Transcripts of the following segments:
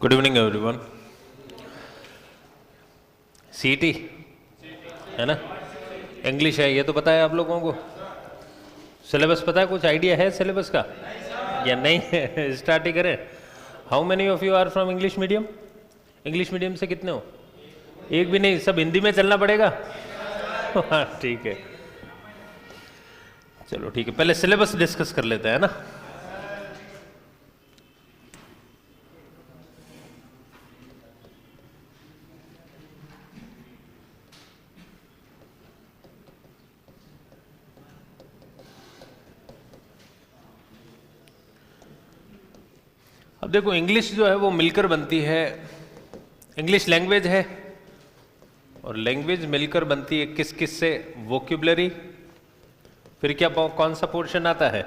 Good evening everyone. सीटी है ना, इंग्लिश है, ये तो पता है आप लोगों को। सिलेबस पता है, कुछ आइडिया है सिलेबस का या नहीं है? स्टार्ट ही करें। How many of you are from English medium? English medium से कितने हो? एक भी नहीं, सब हिंदी में चलना पड़ेगा। हाँ ठीक है, चलो ठीक है, पहले सिलेबस डिस्कस कर लेते हैं ना। अब देखो, इंग्लिश जो है वो मिलकर बनती है, इंग्लिश लैंग्वेज है और लैंग्वेज मिलकर बनती है किस किस से? वोकेबलरी, फिर क्या कौन सा पोर्शन आता है?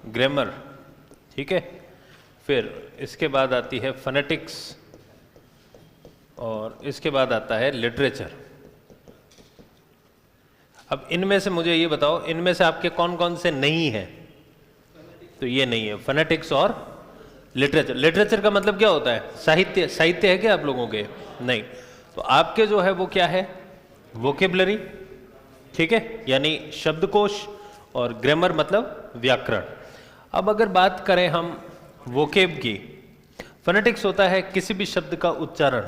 ग्रामर, ठीक है। फिर इसके बाद आती है फोनेटिक्स और इसके बाद आता है लिटरेचर। अब इनमें से मुझे ये बताओ, इनमें से आपके कौन कौन से नहीं है? तो ये नहीं है, फोनेटिक्स और लिटरेचर। लिटरेचर का मतलब क्या होता है? साहित्य। साहित्य है क्या आप लोगों के? नहीं। तो आपके जो है वो क्या है? वोकेबलरी, ठीक है, यानी शब्दकोश, और ग्रामर मतलब व्याकरण। अब अगर बात करें हम वोकेब की, फोनेटिक्स होता है किसी भी शब्द का उच्चारण,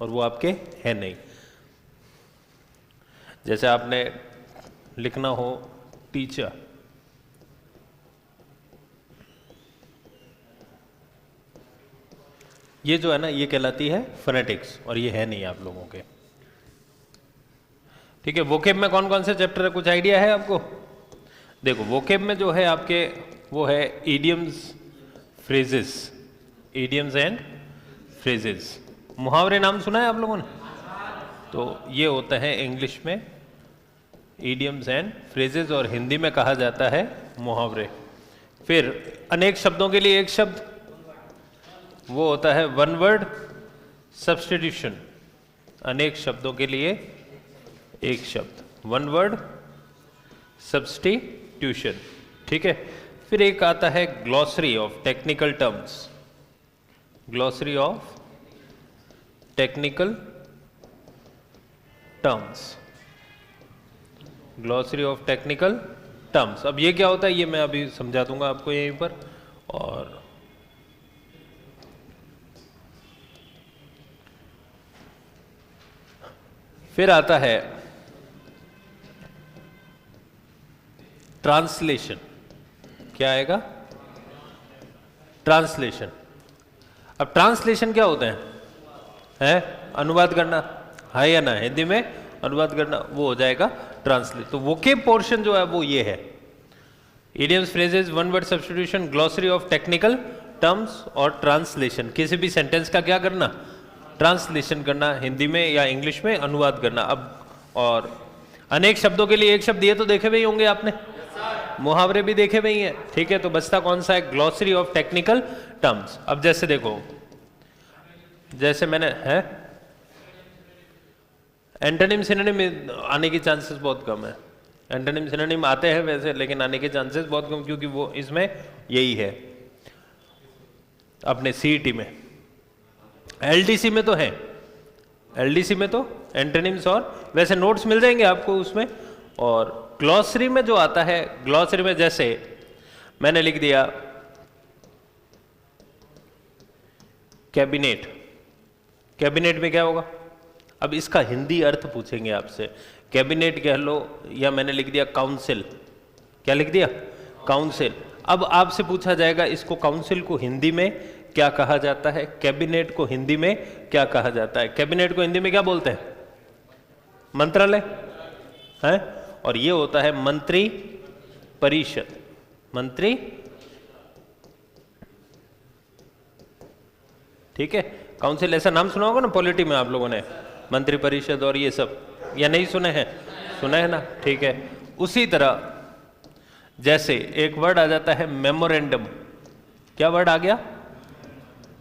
और वो आपके है नहीं। जैसे आपने लिखना हो टीचर, ये जो है ना, ये कहलाती है फोनेटिक्स, और ये है नहीं आप लोगों के, ठीक है। वोकेब में कौन कौन से चैप्टर है, कुछ आइडिया है आपको? देखो, वोकेब में जो है आपके वो है idioms, phrases, idioms and phrases. मुहावरे नाम सुना है आप लोगों ने? तो ये होता है इंग्लिश में इडियम्स एंड फ्रेजेस, और हिंदी में कहा जाता है मुहावरे। फिर अनेक शब्दों के लिए एक शब्द, वो होता है वन वर्ड सब्स्टिट्यूशन। अनेक शब्दों के लिए एक शब्द, वन वर्ड सब्स्टिट्यूशन, ठीक है। फिर एक आता है glossary of technical terms, glossary of technical terms, glossary of technical terms. अब ये क्या होता है, ये मैं अभी समझा दूंगा आपको यहीं पर। और फिर आता है ट्रांसलेशन। क्या आएगा? ट्रांसलेशन। अब ट्रांसलेशन क्या होता है? अनुवाद करना, है या ना? हिंदी में अनुवाद करना, वो हो जाएगा ट्रांसलेट। तो वोकेब पोर्शन जो है वो ये है, idioms, phrases, one word substitution, glossary of technical terms और ट्रांसलेशन। किसी भी सेंटेंस का क्या करना? ट्रांसलेशन करना, हिंदी में या इंग्लिश में अनुवाद करना। अब और अनेक शब्दों के लिए एक शब्द, ये तो देखे हुए ही होंगे आपने, मुहावरे भी देखे हुए ही हैं, ठीक है। तो बचता कौन सा है? Glossary of technical terms. अब जैसे देखो, जैसे मैंने है एंटोनिम सिनोनिम आने की चांसेस बहुत कम है। एंटोनिम सिनोनिम आते हैं वैसे, लेकिन आने के चांसेस बहुत कम, क्योंकि वो इसमें यही है अपने सीईटी में। एलडीसी में तो है, एलडीसी में तो एंटोनिम्स, और वैसे नोट्स मिल जाएंगे आपको उसमें। और ग्लॉसरी में जो आता है, ग्लॉसरी में जैसे मैंने लिख दिया कैबिनेट, कैबिनेट में क्या होगा? अब इसका हिंदी अर्थ पूछेंगे आपसे, कैबिनेट कह लो, या मैंने लिख दिया काउंसिल। क्या लिख दिया? काउंसिल। अब आपसे पूछा जाएगा इसको, काउंसिल को हिंदी में क्या कहा जाता है, कैबिनेट को हिंदी में क्या कहा जाता है? कैबिनेट को हिंदी में क्या बोलते हैं? मंत्रालय है, और ये होता है मंत्री परिषद। मंत्री, ठीक है। काउंसिल ऐसा नाम सुना होगा ना पॉलिटी में आप लोगों ने, मंत्री परिषद और ये सब, या नहीं सुने हैं? सुना है ना, ठीक है। उसी तरह जैसे एक वर्ड आ जाता है मेमोरेंडम। क्या वर्ड आ गया?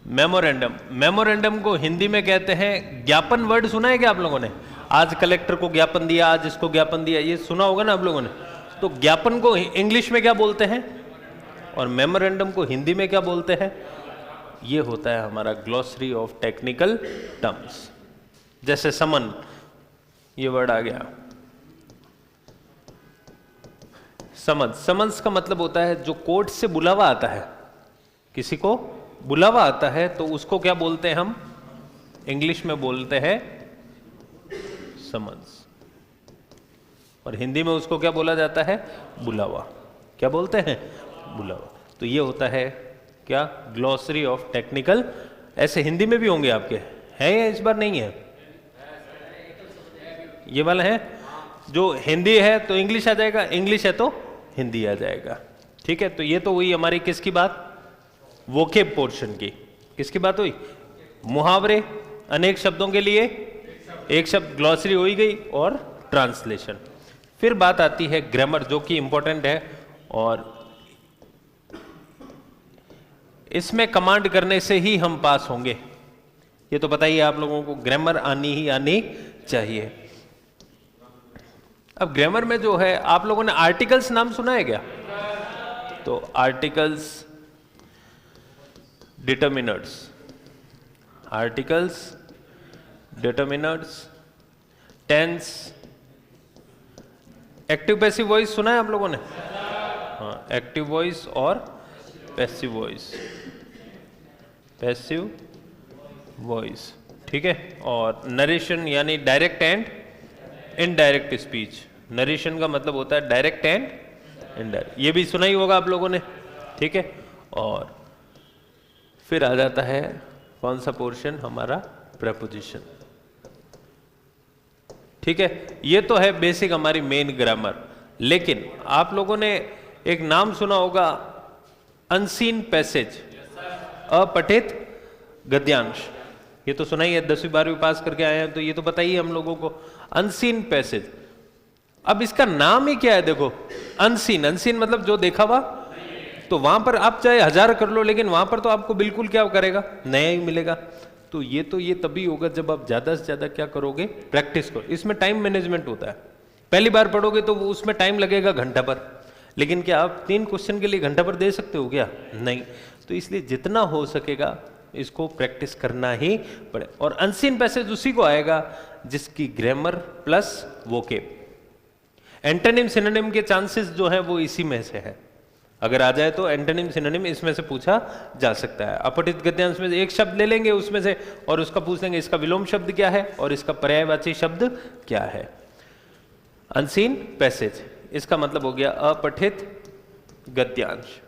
मेमोरेंडम। मेमोरेंडम को हिंदी में कहते हैं ज्ञापन। वर्ड सुना है क्या आप लोगों ने? आज कलेक्टर को ज्ञापन दिया, आज इसको ज्ञापन दिया, ये सुना होगा ना आप लोगों ने। तो ज्ञापन को इंग्लिश में क्या बोलते हैं और मेमोरेंडम को हिंदी में क्या बोलते हैं? ये होता है हमारा ग्लॉसरी ऑफ टेक्निकल टर्म्स। जैसे समन, ये वर्ड आ गया, समन्स का मतलब होता है जो कोर्ट से बुलावा आता है, किसी को बुलावा आता है तो उसको क्या बोलते हैं हम, इंग्लिश में बोलते हैं समन्स, और हिंदी में उसको क्या बोला जाता है, बुलावा। क्या बोलते हैं, बुलावा। तो ये होता है क्या, ग्लॉसरी ऑफ टेक्निकल। ऐसे हिंदी में भी होंगे आपके, है या इस बार नहीं है, ये वाला है। जो हिंदी है तो इंग्लिश आ जाएगा, इंग्लिश है तो हिंदी आ जाएगा, ठीक है। तो ये तो हुई हमारी किसकी बात, वोकेब पोर्शन की। किसकी बात हुई, मुहावरे, अनेक शब्दों के लिए एक शब्द, ग्लॉसरी हो ही गई, और ट्रांसलेशन। फिर बात आती है ग्रामर, जो कि इंपॉर्टेंट है, और इसमें कमांड करने से ही हम पास होंगे, ये तो पता ही है आप लोगों को, ग्रामर आनी ही आनी चाहिए। अब ग्रामर में जो है, आप लोगों ने आर्टिकल्स नाम सुना है क्या, तो articles, determiners, articles, determiners, tense, active passive voice सुना है आप लोगों ने, हाँ, एक्टिव वॉइस और पैसिव वॉइस, पैसिव वॉइस, ठीक है। और नरेशन यानी direct and indirect speech. Narration का मतलब होता है डायरेक्ट एंड इनडायरेक्ट, ये भी सुना ही होगा आप लोगों ने, ठीक है। और फिर आ जाता है कौन सा पोर्शन, हमारा प्रेपोजिशन, ठीक है। ये तो है बेसिक हमारी मेन ग्रामर। लेकिन आप लोगों ने एक नाम सुना होगा, अनसीन पैसेज, अपठित गद्यांश। ये तो सुना ही है, 10वीं 12वीं पास करके आए हैं तो ये तो पता ही है हम लोगों को, अनसीन पैसेज। अब इसका नाम ही क्या है, देखो, अनसीन, अनसीन मतलब जो देखा हुआ, तो वहां पर आप चाहे 1000 कर लो, लेकिन वहां पर तो आपको बिल्कुल क्या करेगा, नया ही मिलेगा। तो ये तभी होगा जब आप ज्यादा से ज्यादा क्या करोगे, प्रैक्टिस करो। इसमें टाइम मैनेजमेंट होता है। पहली बार पढ़ोगे तो उसमें टाइम लगेगा घंटा भर, लेकिन क्या आप 3 क्वेश्चन के लिए घंटा भर दे सकते हो क्या, नहीं। तो इसलिए जितना हो सकेगा इसको प्रैक्टिस करना ही पड़े। और अनसीन पैसेज उसी को आएगा जिसकी grammar plus vocab, antonym synonym के चांसेस जो है वो इसी में से है। अगर आ जाए तो एंटोनिम सिनोनिम इसमें से पूछा जा सकता है। अपठित गद्यांश में एक शब्द ले लेंगे उसमें से, और उसका पूछ लेंगे इसका विलोम शब्द क्या है और इसका पर्यायवाची शब्द क्या है। अनसीन पैसेज, इसका मतलब हो गया अपठित गद्यांश।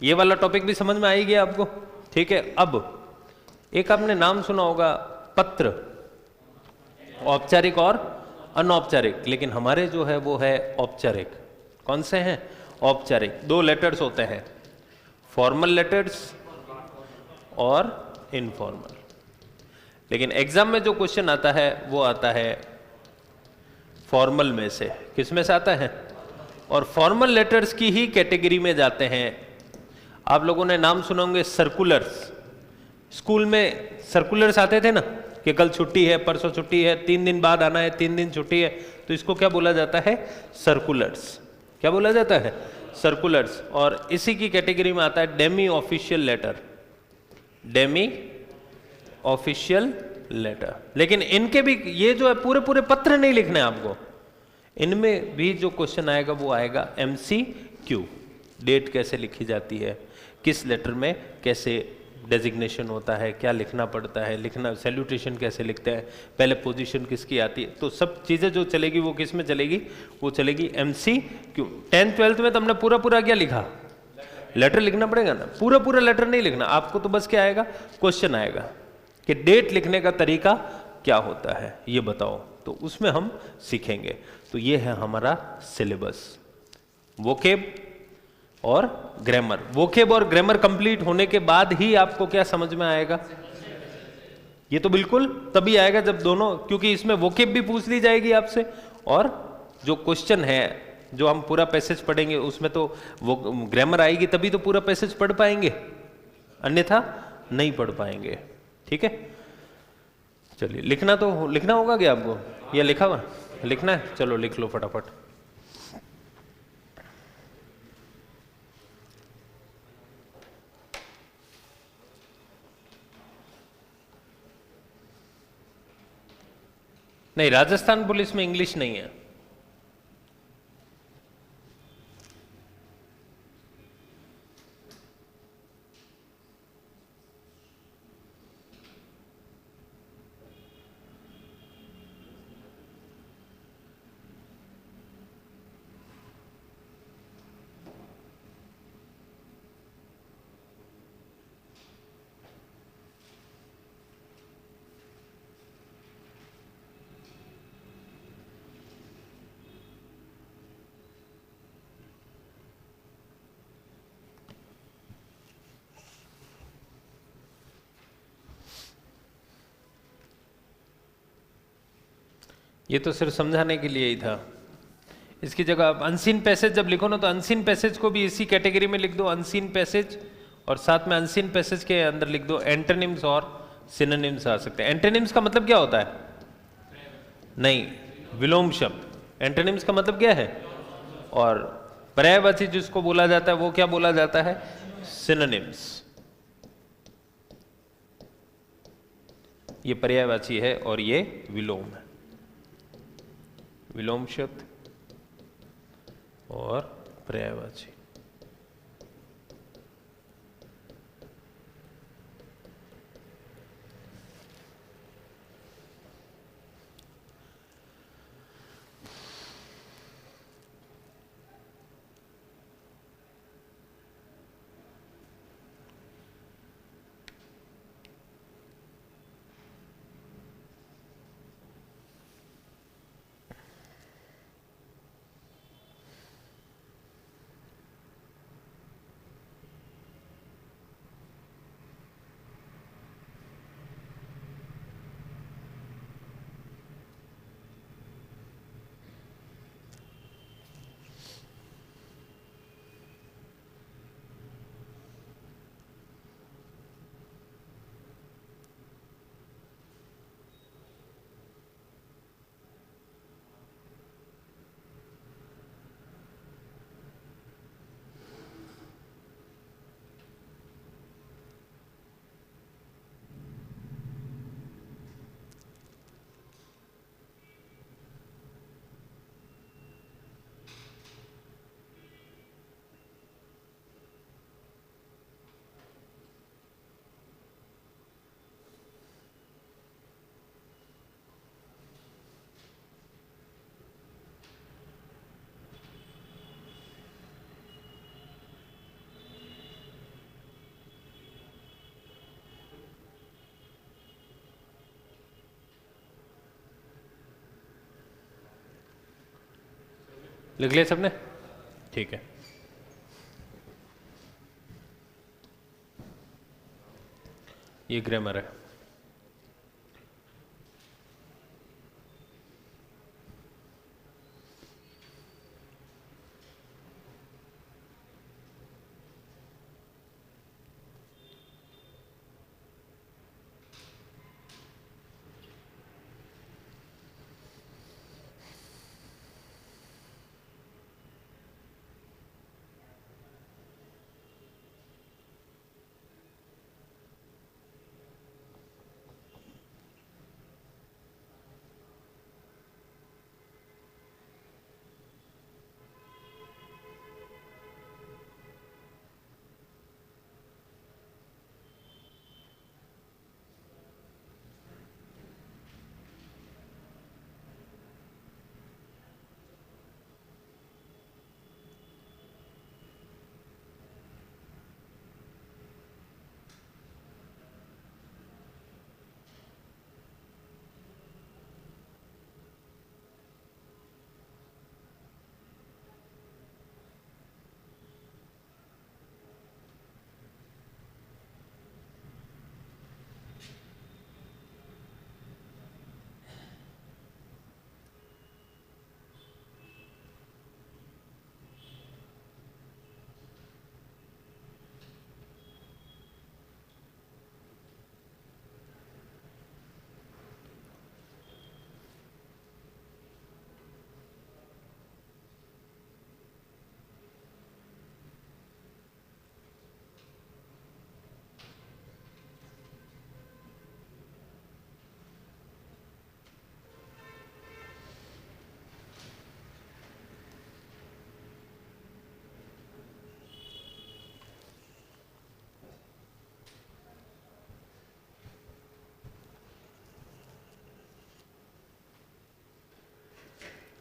ये वाला टॉपिक भी समझ में आई गया आपको, ठीक है। अब एक आपने नाम सुना होगा, पत्र, औपचारिक और अनौपचारिक, लेकिन हमारे जो है वो है औपचारिक। कौन से हैं, औपचारिक। 2 लेटर्स होते हैं, फॉर्मल लेटर्स और इनफॉर्मल। लेकिन एग्जाम में जो क्वेश्चन आता है वो आता है फॉर्मल में से। किस में से आता है, और फॉर्मल लेटर्स की ही कैटेगरी में जाते हैं। आप लोगों ने नाम सुने होंगे सर्कुलर्स। स्कूल में सर्कुलर्स आते थे ना, कि कल छुट्टी है, परसों छुट्टी है, 3 दिन बाद आना है, 3 दिन छुट्टी है, तो इसको क्या बोला जाता है, सर्कुलर्स। क्या बोला जाता है, सर्कुलर्स। और इसी की कैटेगरी में आता है demi official letter, demi official letter. लेकिन इनके भी ये जो है पूरे पूरे पत्र नहीं लिखने आपको, इनमें भी जो क्वेश्चन आएगा वो आएगा MCQ। डेट कैसे लिखी जाती है, किस लेटर में कैसे डेजिग्नेशन होता है, क्या लिखना पड़ता है, लिखना सैल्यूटेशन कैसे लिखते हैं, पहले पोजीशन किसकी आती है, तो सब चीज़ें जो चलेगी वो किस में चलेगी, वो चलेगी MCQ। 10th 12th में तो हमने पूरा पूरा क्या लिखा, लेटर लिखना पड़ेगा ना, पूरा पूरा लेटर नहीं लिखना आपको, तो बस क्या आएगा, क्वेश्चन आएगा कि डेट लिखने का तरीका क्या होता है ये बताओ, तो उसमें हम सीखेंगे। तो ये है हमारा सिलेबस, वोकेब और ग्रामर। वोकेब और ग्रामर कंप्लीट होने के बाद ही आपको क्या समझ में आएगा, ये तो बिल्कुल तभी आएगा जब दोनों, क्योंकि इसमें वोकेब भी पूछ ली जाएगी आपसे, और जो क्वेश्चन है जो हम पूरा पैसेज पढ़ेंगे उसमें तो वो ग्रामर आएगी, तभी तो पूरा पैसेज पढ़ पाएंगे, अन्यथा नहीं पढ़ पाएंगे। ठीक है, चलिए लिखना तो लिखना होगा क्या आपको, या लिखा हुआ लिखना है, चलो लिख लो फटाफट। नहीं, राजस्थान पुलिस में इंग्लिश नहीं है। ये तो सिर्फ समझाने के लिए ही था। इसकी जगह आप अनसीन पैसेज जब लिखो ना, तो अनसीन पैसेज को भी इसी कैटेगरी में लिख दो, अनसीन पैसेज, और साथ में अनसीन पैसेज के अंदर लिख दो एंटोनिम्स और सिनोनिम्स आ सकते हैं। एंटोनिम्स का मतलब क्या होता है? नहीं, विलोम शब्द। एंटोनिम्स का मतलब क्या है? और पर्यायवाची जिसको बोला जाता है वो क्या बोला जाता है? सिनोनिम्स। ये पर्यायवाची है और ये विलोम है। विलोम शब्द और पर्यायवाची। लिख लिया सबने? ठीक है। ये ग्रामर है।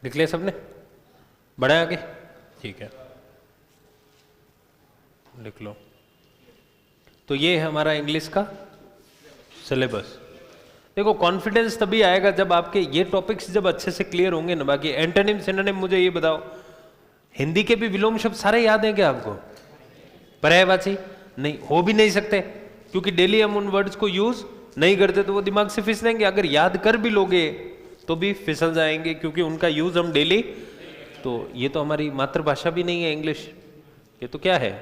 लिख लिया सबने? बढ़ाए आगे? ठीक है, लिख लो। तो ये है हमारा इंग्लिश का सिलेबस। देखो कॉन्फिडेंस तभी आएगा जब आपके ये टॉपिक्स जब अच्छे से क्लियर होंगे ना। बाकी एंटोनिम सिनोनिम मुझे ये बताओ, हिंदी के भी विलोम शब्द सारे याद हैं क्या आपको? पर्यायवाची नहीं, हो भी नहीं सकते, क्योंकि डेली हम उन वर्ड्स को यूज नहीं करते, तो वो दिमाग से फिसलेंगे। अगर याद कर भी लोगे तो भी फिसल जाएंगे, क्योंकि उनका यूज हम डेली, तो ये तो हमारी मातृभाषा भी नहीं है इंग्लिश, ये तो क्या है,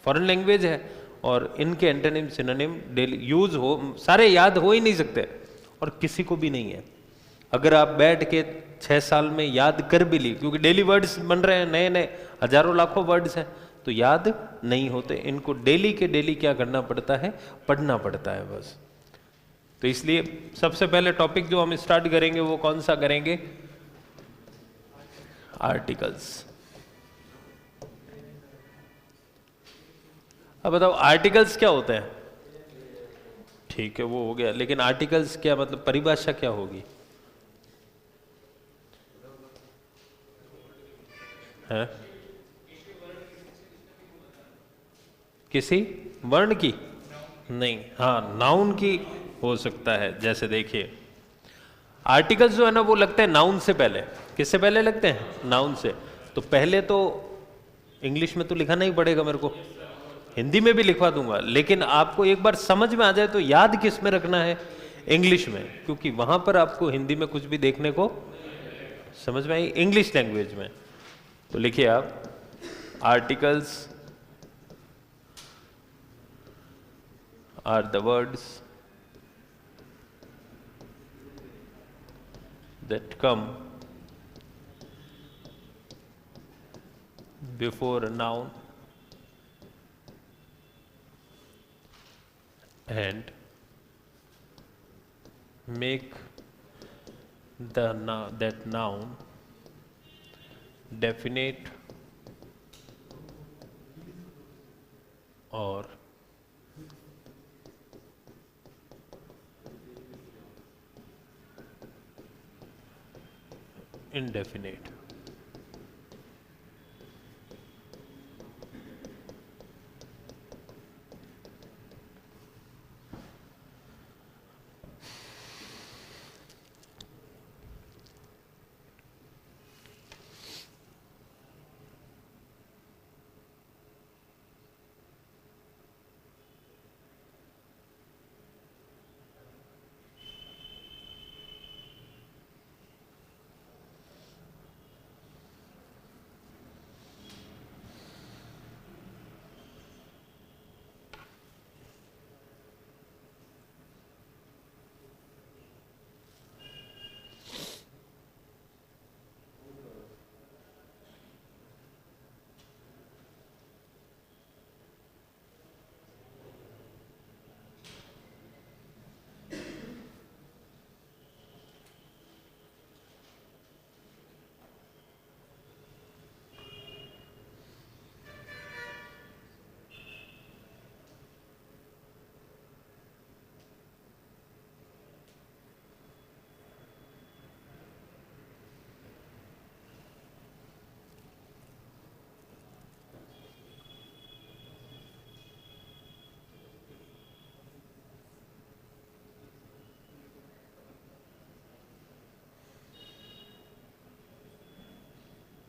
फॉरेन लैंग्वेज है। और इनके एंटोनिम सिनोनिम डेली यूज हो, सारे याद हो ही नहीं सकते, और किसी को भी नहीं है। अगर आप बैठ के 6 साल में याद कर भी ली, क्योंकि डेली वर्ड्स बन रहे हैं, नए नए हजारों लाखों वर्ड्स हैं, तो याद नहीं होते। इनको डेली के डेली क्या करना पड़ता है, पढ़ना पड़ता है बस। तो इसलिए सबसे पहले टॉपिक जो हम स्टार्ट करेंगे वो कौन सा करेंगे? आर्टिकल्स। अब बताओ आर्टिकल्स क्या होते हैं? ठीक है, वो हो गया, लेकिन आर्टिकल्स क्या मतलब, परिभाषा क्या होगी? है किसी वर्ण की? नहीं, हाँ नाउन की हो सकता है। जैसे देखिए आर्टिकल्स जो है ना वो लगते हैं नाउन से पहले। किससे पहले लगते हैं? नाउन से। तो पहले तो इंग्लिश में तो लिखाना ही पड़ेगा मेरे को, हिंदी में भी लिखवा दूंगा, लेकिन आपको एक बार समझ में आ जाए तो याद किस में रखना है? इंग्लिश में, क्योंकि वहां पर आपको हिंदी में कुछ भी देखने को समझ में आई, इंग्लिश लैंग्वेज में। तो लिखिए आप, articles are the words that come before a noun and make that noun definite or indefinite।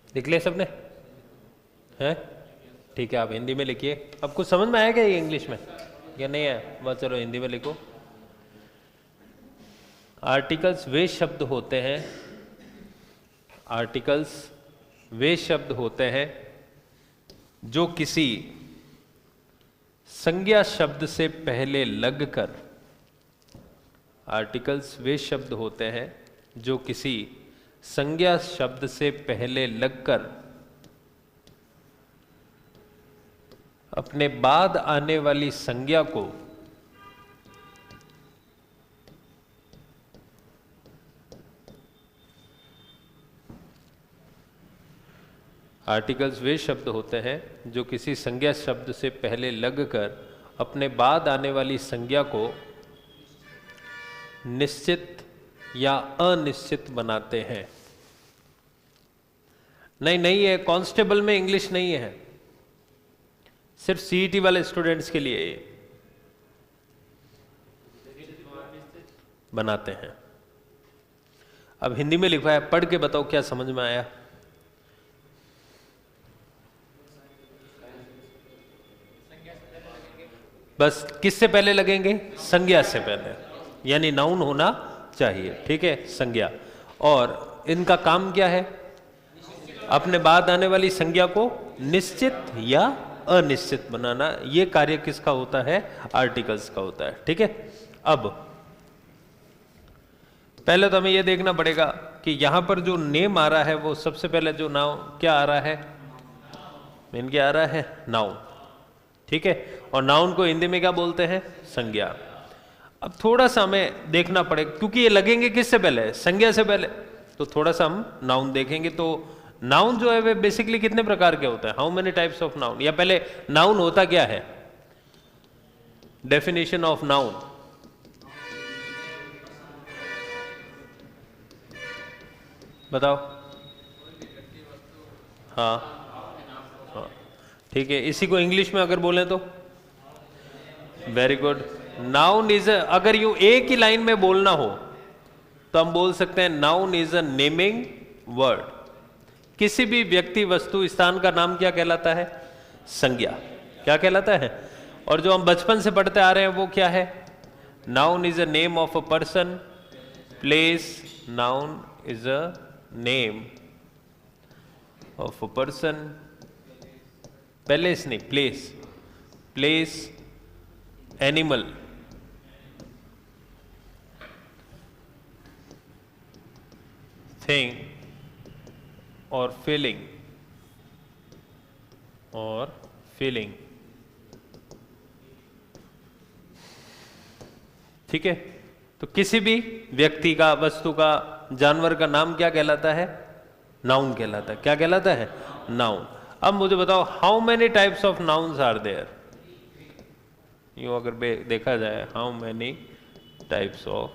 लिख लिया सबने? हैं? ठीक है, आप हिंदी में लिखिए। अब कुछ समझ में आया क्या ये इंग्लिश में, या नहीं है? बस चलो हिंदी में लिखो। आर्टिकल्स वे शब्द होते हैं, आर्टिकल्स वे शब्द होते हैं जो किसी संज्ञा शब्द से पहले लगकर, आर्टिकल्स वे शब्द होते हैं जो किसी संज्ञा शब्द से पहले लगकर अपने बाद आने वाली संज्ञा को आर्टिकल्स वे शब्द होते हैं जो किसी संज्ञा शब्द से पहले लगकर अपने बाद आने वाली संज्ञा को निश्चित या अनिश्चित बनाते हैं। नहीं नहीं है, कांस्टेबल में इंग्लिश नहीं है, सिर्फ सीईटी वाले स्टूडेंट्स के लिए ये बनाते हैं। अब हिंदी में लिखा है, पढ़ के बताओ क्या समझ में आया। बस किससे पहले लगेंगे? संज्ञा से पहले, यानी नाउन होना चाहिए, ठीक है, संज्ञा। और इनका काम क्या है? अपने बाद आने वाली संज्ञा को निश्चित या अनिश्चित बनाना। ये कार्य किसका होता है? आर्टिकल्स का होता है, ठीक है। अब पहले तो हमें यह देखना पड़ेगा कि यहां पर जो नेम आ रहा है वो सबसे पहले जो नाउन क्या आ रहा है? मेन क्या आ रहा है? नाउन, ठीक है। और नाउन को हिंदी में क्या बोलते हैं? संज्ञा। अब थोड़ा सा हमें देखना पड़ेगा, क्योंकि ये लगेंगे किससे पहले? संज्ञा से पहले। तो थोड़ा सा हम नाउन देखेंगे। तो नाउन जो है वे बेसिकली कितने प्रकार के होते हैं? How many types of noun? या पहले नाउन होता क्या है? Definition of noun. बताओ। हाँ हाँ, ठीक है। इसी को इंग्लिश में अगर बोलें तो? Very good. नाउन इज, अगर यूं एक ही लाइन में बोलना हो तो हम बोल सकते हैं noun is a naming word. किसी भी व्यक्ति, वस्तु, स्थान का नाम क्या कहलाता है? संज्ञा। क्या कहलाता है? और जो हम बचपन से पढ़ते आ रहे हैं वो क्या है? Noun is a name of a person, place. Noun is a name of a person, place नहीं, प्लेस, प्लेस, एनिमल, थिंग और फीलिंग, और फीलिंग, ठीक है। तो किसी भी व्यक्ति का, वस्तु का, जानवर का नाम क्या कहलाता है? नाउन कहलाता है। क्या कहलाता है? नाउन। अब मुझे बताओ, how many types of nouns are there? यूं अगर देखा जाए, how many types of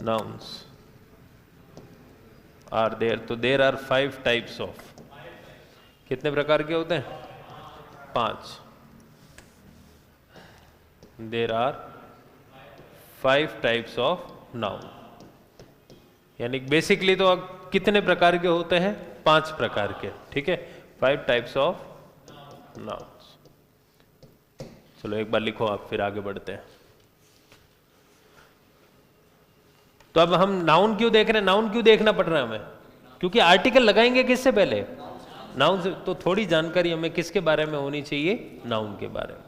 nouns are there? तो देयर आर 5 टाइप्स ऑफ। कितने प्रकार के होते हैं? 5। There are 5 types of noun. यानी बेसिकली तो अब कितने प्रकार के होते हैं? 5 प्रकार के, ठीक है। 5 टाइप्स ऑफ नाउन्स। चलो एक बार लिखो आप, फिर आगे बढ़ते हैं। तो अब हम नाउन क्यों देख रहे हैं? नाउन क्यों देखना पड़ रहा है हमें? क्योंकि आर्टिकल लगाएंगे किससे पहले? नाउन से। तो थोड़ी जानकारी हमें किसके बारे में होनी चाहिए? नाउन के बारे में।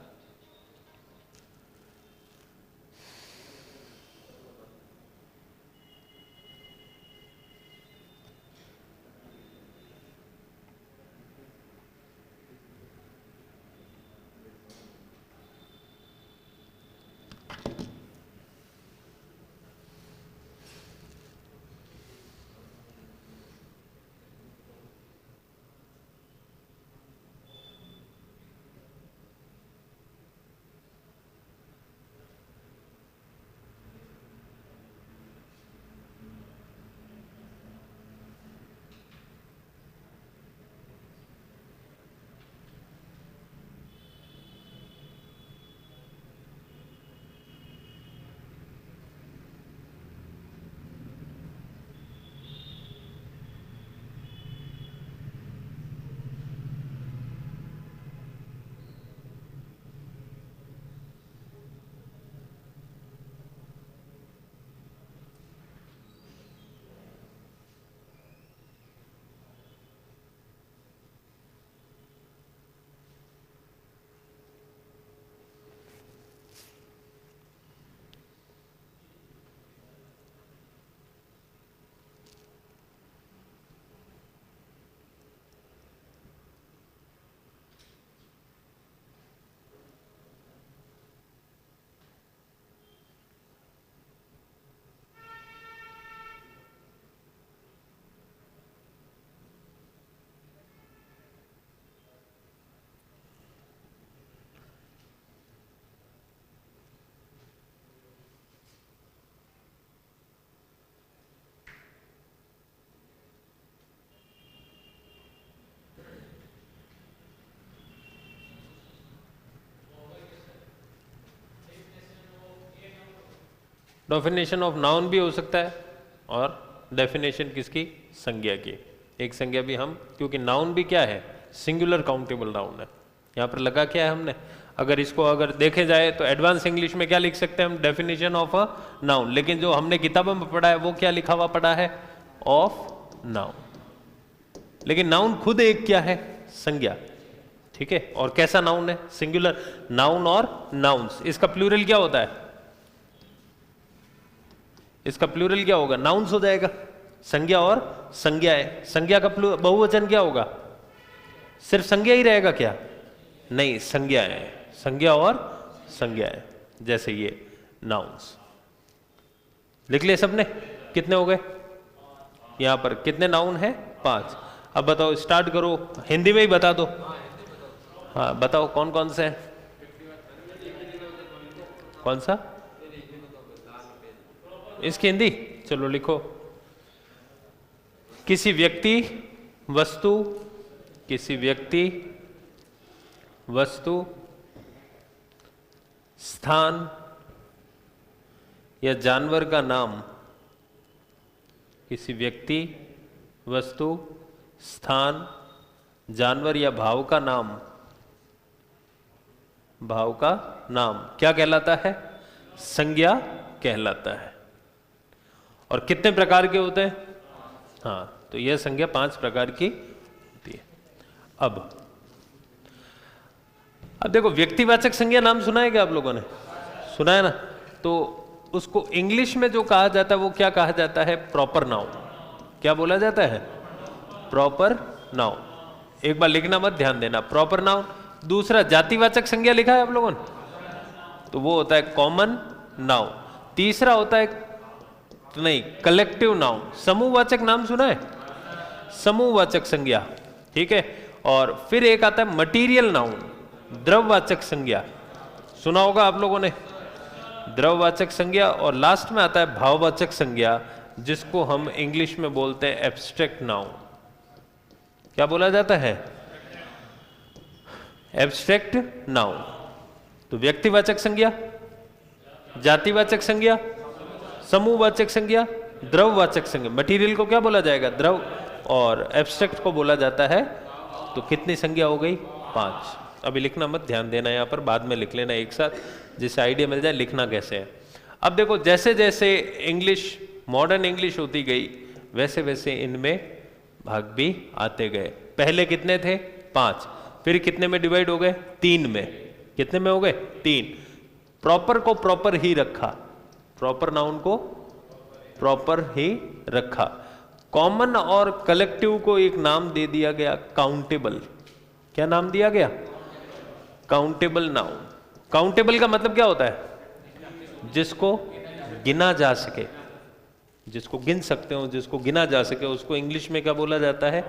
डेफिनेशन ऑफ नाउन भी हो सकता है और डेफिनेशन किसकी, संज्ञा की। एक संज्ञा भी हम, क्योंकि नाउन भी क्या है, सिंगुलर काउंटेबल नाउन है। यहाँ पर लगा क्या है हमने, अगर इसको अगर देखे जाए तो एडवांस इंग्लिश में क्या लिख सकते हैं हम, डेफिनेशन ऑफ अ नाउन। लेकिन जो हमने किताबों में पढ़ा है वो क्या लिखा हुआ पढ़ा है, ऑफ नाउन। लेकिन नाउन खुद एक क्या है, संज्ञा, ठीक है। और कैसा नाउन है, सिंगुलर नाउन और नाउन्स। इसका प्लूरल क्या होता है, इसका प्लूरल क्या होगा, नाउन्स हो जाएगा। संज्ञा और संज्ञा है, संज्ञा का बहुवचन क्या होगा, सिर्फ संज्ञा ही रहेगा क्या, नहीं, संज्ञा है, संज्ञा और संज्ञा है। जैसे ये नाउन्स लिख लिए सबने, कितने हो गए, यहां पर कितने नाउन है, 5। अब बताओ, स्टार्ट करो, हिंदी में ही बता दो। हाँ बताओ कौन कौन से हैं, कौन सा, इसकी हिंदी, चलो लिखो। किसी व्यक्ति, वस्तु, किसी व्यक्ति, वस्तु, स्थान या जानवर का नाम, किसी व्यक्ति, वस्तु, स्थान, जानवर या भाव का नाम, भाव का नाम क्या कहलाता है, संज्ञा कहलाता है। और कितने प्रकार के होते हैं, हाँ, तो यह संज्ञा 5 प्रकार की होती है। अब देखो, व्यक्तिवाचक संज्ञा नाम सुना है क्या आप लोगों ने, सुना है ना, तो उसको इंग्लिश में जो कहा जाता है वो क्या कहा जाता है, प्रॉपर नाउन। क्या बोला जाता है, प्रॉपर नाउन। एक बार लिखना मत, ध्यान देना, प्रॉपर नाउन। दूसरा, जातिवाचक संज्ञा लिखा है आप लोगों ने, तो वो होता है कॉमन नाउन। तीसरा होता है, नहीं, कलेक्टिव नाउन। समूहवाचक नाम सुना है, समूहवाचक संज्ञा, ठीक है। और फिर एक आता है मटीरियल नाउन, द्रववाचक संज्ञा, सुना होगा आप लोगों ने, द्रववाचक संज्ञा। और लास्ट में आता है भाववाचक संज्ञा, जिसको हम इंग्लिश में बोलते हैं एब्स्ट्रैक्ट नाउन। क्या बोला जाता है, एब्स्ट्रैक्ट नाउन। तो व्यक्तिवाचक संज्ञा, जातिवाचक संज्ञा, समूहवाचक संज्ञा, द्रववाचक संज्ञा। मटेरियल को क्या बोला जाएगा, द्रव, और एब्स्ट्रैक्ट को बोला जाता है। तो कितनी संज्ञा हो गई, 5। अभी लिखना मत, ध्यान देना, यहाँ पर बाद में लिख लेना एक साथ, जिससे आइडिया मिल जाए लिखना कैसे है। अब देखो, जैसे जैसे इंग्लिश, मॉडर्न इंग्लिश होती गई, वैसे वैसे इनमें भाग भी आते गए। पहले कितने थे, 5, फिर कितने में डिवाइड हो गए, 3 में। कितने में हो गए, 3। प्रॉपर को प्रॉपर ही रखा, प्रॉपर नाउन को प्रॉपर ही रखा। कॉमन और कलेक्टिव को एक नाम दे दिया गया, काउंटेबल। क्या नाम दिया गया, काउंटेबल नाउन। काउंटेबल का मतलब क्या होता है, जिसको गिना जा सके, जिसको गिन सकते हो, जिसको गिना जा सके, उसको इंग्लिश में क्या बोला जाता है,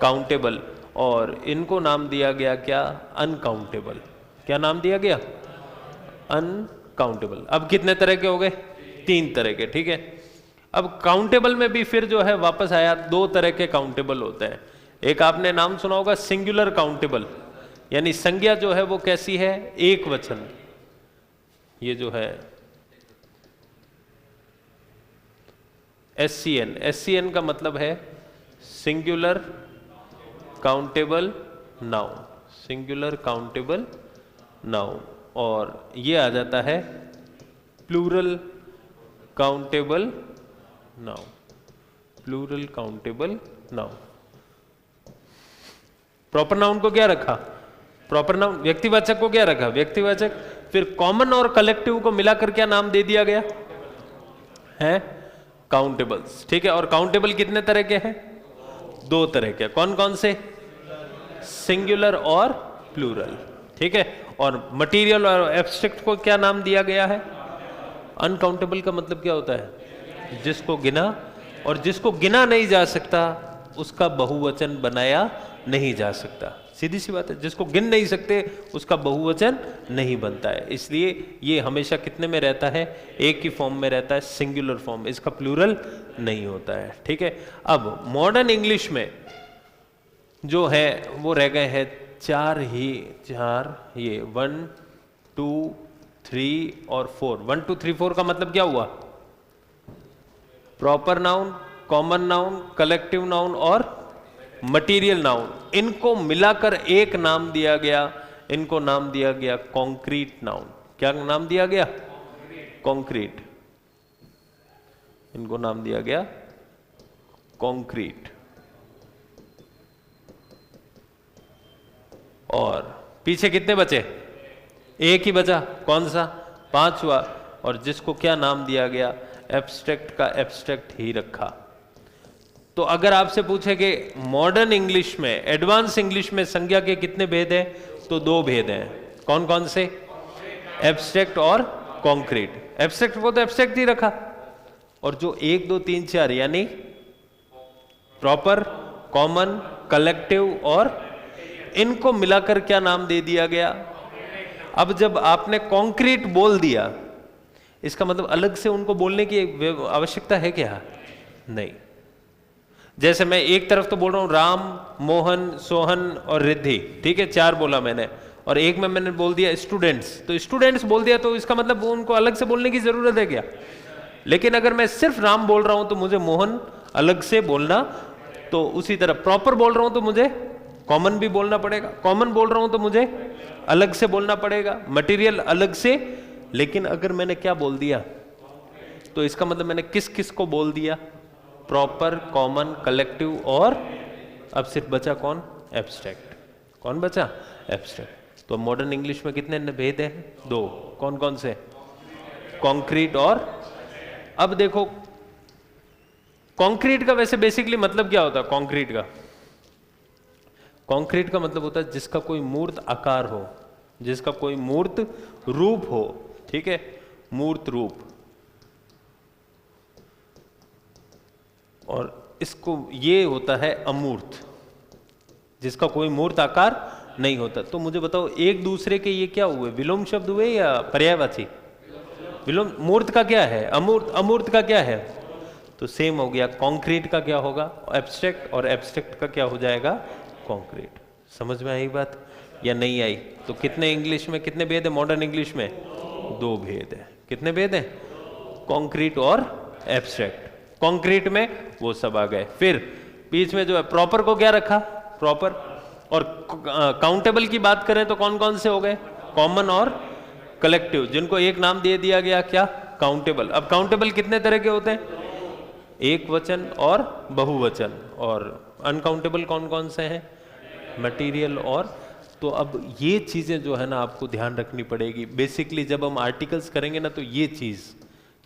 काउंटेबल। और इनको नाम दिया गया क्या, अनकाउंटेबल। क्या नाम दिया गया, अनकाउंटेबल। अब कितने तरह के हो गए, 3 तरह के, ठीक है। अब काउंटेबल में भी फिर जो है वापस आया, 2 तरह के काउंटेबल होते हैं। एक आपने नाम सुना होगा सिंगुलर काउंटेबल, यानी संज्ञा जो है वो कैसी है, एक वचन। ये जो है SCN, SCN का मतलब है singular countable noun, singular countable noun. और ये आ जाता है plural countable noun, plural countable noun. Proper noun को क्या रखा, प्रॉपर नाउन। व्यक्तिवाचक को क्या रखा, व्यक्तिवाचक। फिर कॉमन और कलेक्टिव को मिलाकर क्या नाम दे दिया गया है, काउंटेबल्स, ठीक है। और काउंटेबल कितने तरह के हैं, 2 तरह के। कौन कौन से, सिंगुलर और प्लूरल, ठीक है। और मटेरियल और एब्स्ट्रैक्ट को क्या नाम दिया गया है, अनकाउंटेबल का मतलब क्या होता है, जिसको गिना, और जिसको गिना नहीं जा सकता उसका बहुवचन बनाया नहीं जा सकता। सीधी सी बात है, जिसको गिन नहीं सकते उसका बहुवचन नहीं बनता है। इसलिए ये हमेशा कितने में रहता है, एक ही फॉर्म में रहता है, सिंगुलर फॉर्म, इसका प्लूरल नहीं होता है, ठीक है। अब मॉडर्न इंग्लिश में जो है वो रह गए हैं 4 ही, 4, ये 1 2 3 और 4। 1 2 3 4 का मतलब क्या हुआ, proper noun, common noun, collective noun और मटीरियल नाउन, इनको मिलाकर एक नाम दिया गया, इनको नाम दिया गया कॉन्क्रीट नाउन। क्या नाम दिया गया? कॉन्क्रीट। इनको नाम दिया गया कॉन्क्रीट। और पीछे कितने बचे? एक ही बचा, कौन सा? पांचवा। और जिसको क्या नाम दिया गया? एब्स्ट्रैक्ट का एब्स्ट्रैक्ट ही रखा। तो अगर आपसे पूछे कि मॉडर्न इंग्लिश में, एडवांस इंग्लिश में संज्ञा के कितने भेद हैं, तो दो भेद हैं। कौन कौन से? एब्स्ट्रैक्ट और कॉन्क्रीट। एब्स्ट्रैक्ट को तो एब्स्ट्रैक्ट ही रखा, और जो 1 2 3 4 यानी प्रॉपर, कॉमन, कलेक्टिव और इनको मिलाकर क्या नाम दे दिया गया? अब जब आपने कॉन्क्रीट बोल दिया, इसका मतलब अलग से उनको बोलने की आवश्यकता है क्या? नहीं। जैसे मैं एक तरफ तो बोल रहा हूं राम, मोहन, सोहन और रिद्धि, ठीक है, 4 बोला मैंने, और एक में मैंने बोल दिया स्टूडेंट्स, तो स्टूडेंट्स बोल दिया, तो इसका मतलब उनको अलग से बोलने की जरूरत है क्या? लेकिन अगर मैं सिर्फ राम बोल रहा हूं तो मुझे मोहन अलग से बोलना, तो उसी तरह प्रॉपर बोल रहा हूं तो मुझे कॉमन भी बोलना पड़ेगा, कॉमन बोल रहा हूं तो मुझे अलग से बोलना पड़ेगा, मटेरियल अलग से। लेकिन अगर मैंने क्या बोल दिया, तो इसका मतलब मैंने किस किस को बोल दिया? प्रॉपर, कॉमन, कलेक्टिव और अब सिर्फ बचा कौन? एब्स्ट्रैक्ट। कौन बचा? एब्स्ट्रैक्ट। तो मॉडर्न इंग्लिश में कितने भेद हैं? 2। कौन कौन से? कॉन्क्रीट और, अब देखो कॉन्क्रीट का वैसे बेसिकली मतलब क्या होता है? कॉन्क्रीट का मतलब होता है जिसका कोई मूर्त आकार हो, जिसका कोई मूर्त रूप हो, ठीक है, मूर्त रूप। और इसको ये होता है अमूर्त, जिसका कोई मूर्त आकार नहीं होता। तो मुझे बताओ, एक दूसरे के ये क्या हुए? विलोम शब्द हुए या पर्यायवाची? विलोम। मूर्त का क्या है? अमूर्त। अमूर्त का क्या है? तो सेम हो गया। कॉन्क्रीट का क्या होगा? एब्स्ट्रैक्ट। और एब्स्ट्रैक्ट का क्या हो जाएगा? कॉन्क्रीट। समझ में आई बात या नहीं आई? तो कितने इंग्लिश में कितने भेद है? मॉडर्न इंग्लिश में 2 भेद है। कितने भेद है? कॉन्क्रीट और एब्स्ट्रैक्ट। कॉन्क्रीट में वो सब आ गए। फिर बीच में जो है प्रॉपर को क्या रखा? प्रॉपर। और काउंटेबल की बात करें तो कौन कौन से हो गए? कॉमन और कलेक्टिव, जिनको एक नाम दे दिया गया, क्या? काउंटेबल। अब काउंटेबल कितने तरह के होते हैं? एक वचन और बहुवचन। और अनकाउंटेबल कौन कौन से हैं? मटेरियल और। तो अब ये चीजें जो है ना आपको ध्यान रखनी पड़ेगी। बेसिकली जब हम आर्टिकल्स करेंगे ना, तो ये चीज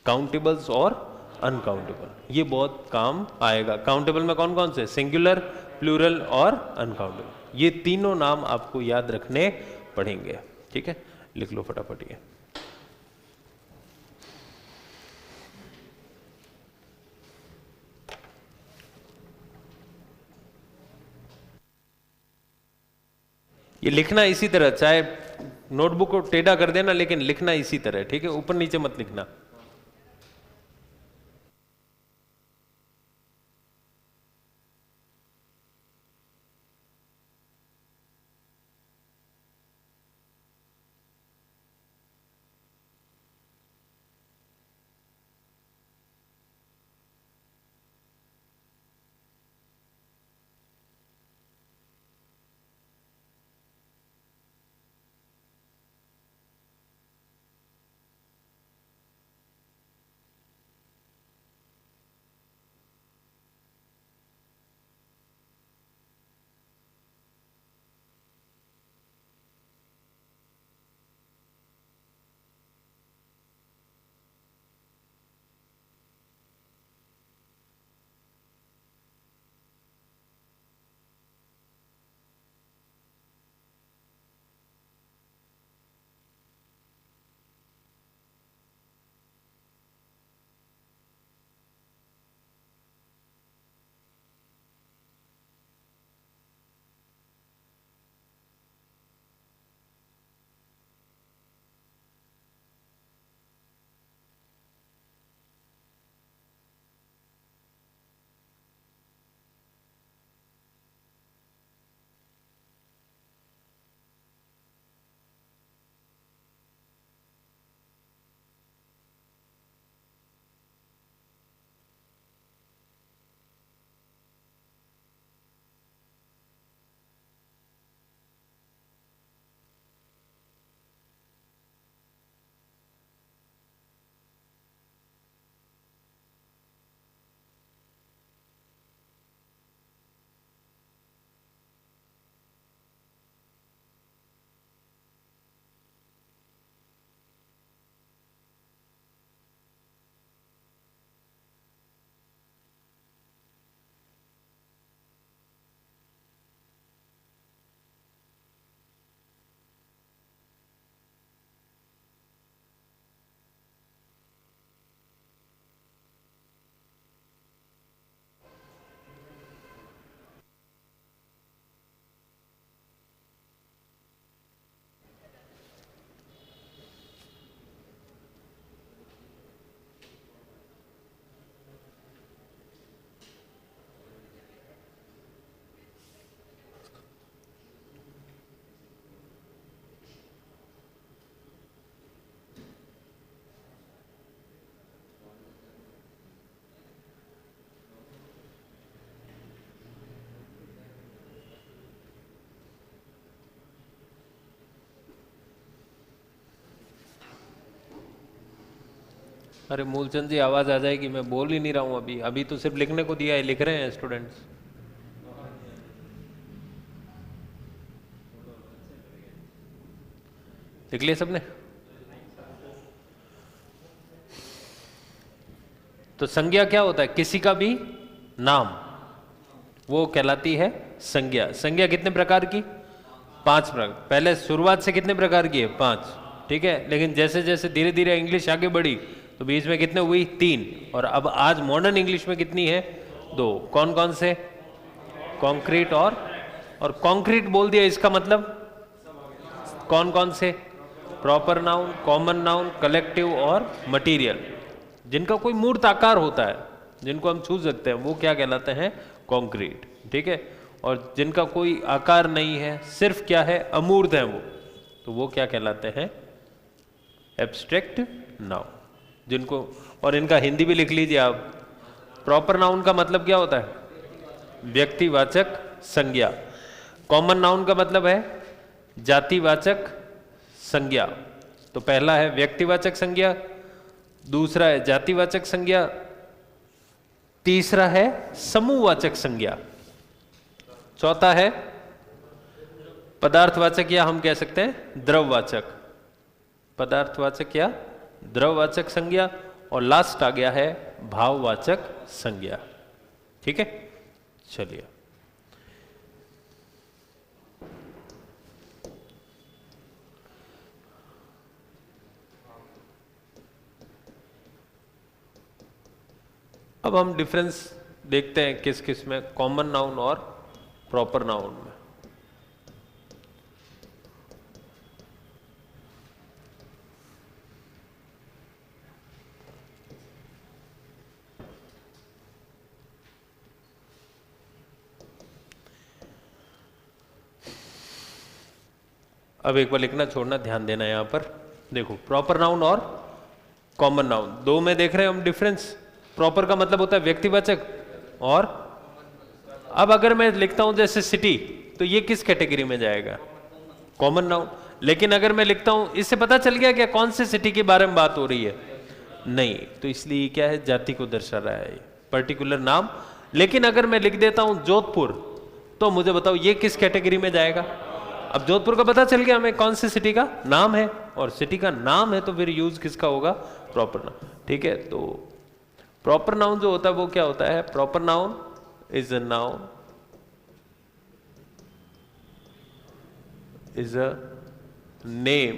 काउंटेबल्स और अनकाउंटेबल, ये बहुत काम आएगा। काउंटेबल में कौन कौन से? सिंगुलर, प्लूरल और अनकाउंटेबल। ये तीनों नाम आपको याद रखने पड़ेंगे, ठीक है? लिख लो फटाफट ये लिखना इसी तरह, चाहे नोटबुक को टेढ़ा कर देना, लेकिन लिखना इसी तरह, ठीक है? ऊपर नीचे मत लिखना। अरे मूलचंद जी आवाज आ जाएगी, मैं बोल ही नहीं रहा हूं अभी, अभी तो सिर्फ लिखने को दिया है, लिख रहे हैं स्टूडेंट्स। लिख लिया सबने? तो संज्ञा क्या होता है? किसी का भी नाम, वो कहलाती है संज्ञा। संज्ञा कितने प्रकार की? 5 प्रकार। पहले शुरुआत से कितने प्रकार की है? 5, ठीक है। लेकिन जैसे जैसे धीरे धीरे इंग्लिश आगे बढ़ी तो बीच में कितने हुई? 3। और अब आज मॉडर्न इंग्लिश में कितनी है? 2। कौन कौन से? कॉन्क्रीट और कॉन्क्रीट बोल दिया, इसका मतलब कौन कौन से? Proper noun, common noun, collective और मटीरियल। जिनका कोई मूर्त आकार होता है, जिनको हम छू सकते हैं, वो क्या कहलाते हैं? कॉन्क्रीट, ठीक है। और जिनका कोई आकार नहीं है, सिर्फ क्या है? अमूर्त है वो, तो वो क्या कहलाते हैं? Abstract noun. जिनको, और इनका हिंदी भी लिख लीजिए आप। प्रॉपर नाउन का मतलब क्या होता है? व्यक्तिवाचक संज्ञा। कॉमन नाउन का मतलब है जातिवाचक संज्ञा। तो पहला है व्यक्तिवाचक संज्ञा, दूसरा है जातिवाचक संज्ञा, तीसरा है समूहवाचक संज्ञा, चौथा है पदार्थवाचक, या हम कह सकते हैं द्रववाचक। पदार्थवाचक या द्रववाचक संज्ञा, और लास्ट आ गया है भाववाचक संज्ञा, ठीक है। चलिए, अब हम डिफरेंस देखते हैं किस किस में, कॉमन नाउन और प्रॉपर नाउन में। अब एक बार लिखना छोड़ना, ध्यान देना यहां पर। देखो, प्रॉपर नाउन और कॉमन नाउन, दो में देख रहे हैं हम डिफरेंस। प्रॉपर का मतलब होता है व्यक्तिवाचक, और अब अगर मैं लिखता हूं जैसे सिटी, तो ये किस कैटेगरी में जाएगा? Common noun. लेकिन अगर मैं लिखता हूं, इससे पता चल गया क्या कौन से सिटी के बारे में बात हो रही है? नहीं, तो इसलिए क्या है? जाति को दर्शा रहा है, पर्टिकुलर नाम। लेकिन अगर मैं लिख देता हूं जोधपुर, तो मुझे बताओ ये किस कैटेगरी में जाएगा? अब जोधपुर का पता चल गया हमें कौन सी सिटी का नाम है, और सिटी का नाम है तो फिर यूज किसका होगा? प्रॉपर नाउन, ठीक है। तो प्रॉपर नाउन जो होता है वो क्या होता है? Proper noun is a noun, is a name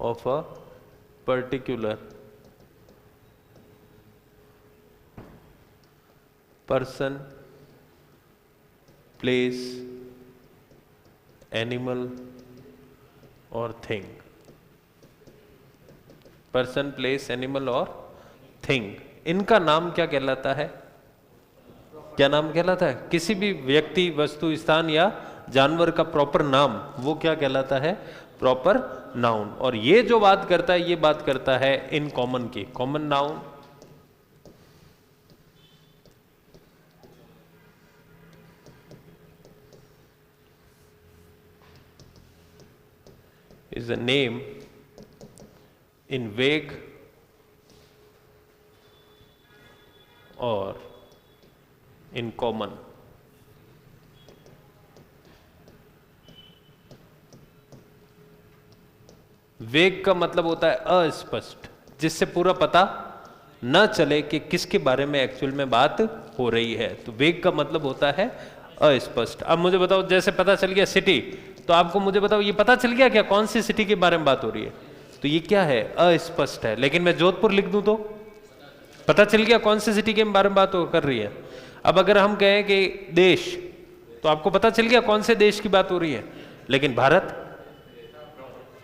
of a particular person, place, animal or thing. Person, place, animal और थिंग, इनका नाम क्या कहलाता है? क्या नाम कहलाता है? किसी भी व्यक्ति, वस्तु, स्थान या जानवर का प्रॉपर नाम, वो क्या कहलाता है? Proper noun. और ये जो बात करता है, ये बात करता है इन कॉमन की। Common noun is a name in vague or in common. वेग का मतलब होता है अस्पष्ट, जिससे पूरा पता न चले कि किसके बारे में एक्चुअल में बात हो रही है। तो वेग का मतलब होता है अस्पष्ट। अब मुझे बताओ, जैसे पता चल गया सिटी, तो आपको मुझे बताओ ये पता चल गया क्या कौन सी सिटी के बारे में बात हो रही है? तो ये क्या है? अस्पष्ट है। लेकिन मैं जोधपुर लिख दूं तो पता चल गया कौन सी सिटी के बारे में बात कर रही है। अब अगर हम कहें कि देश, तो आपको पता चल गया कौन से देश की बात हो रही है। लेकिन भारत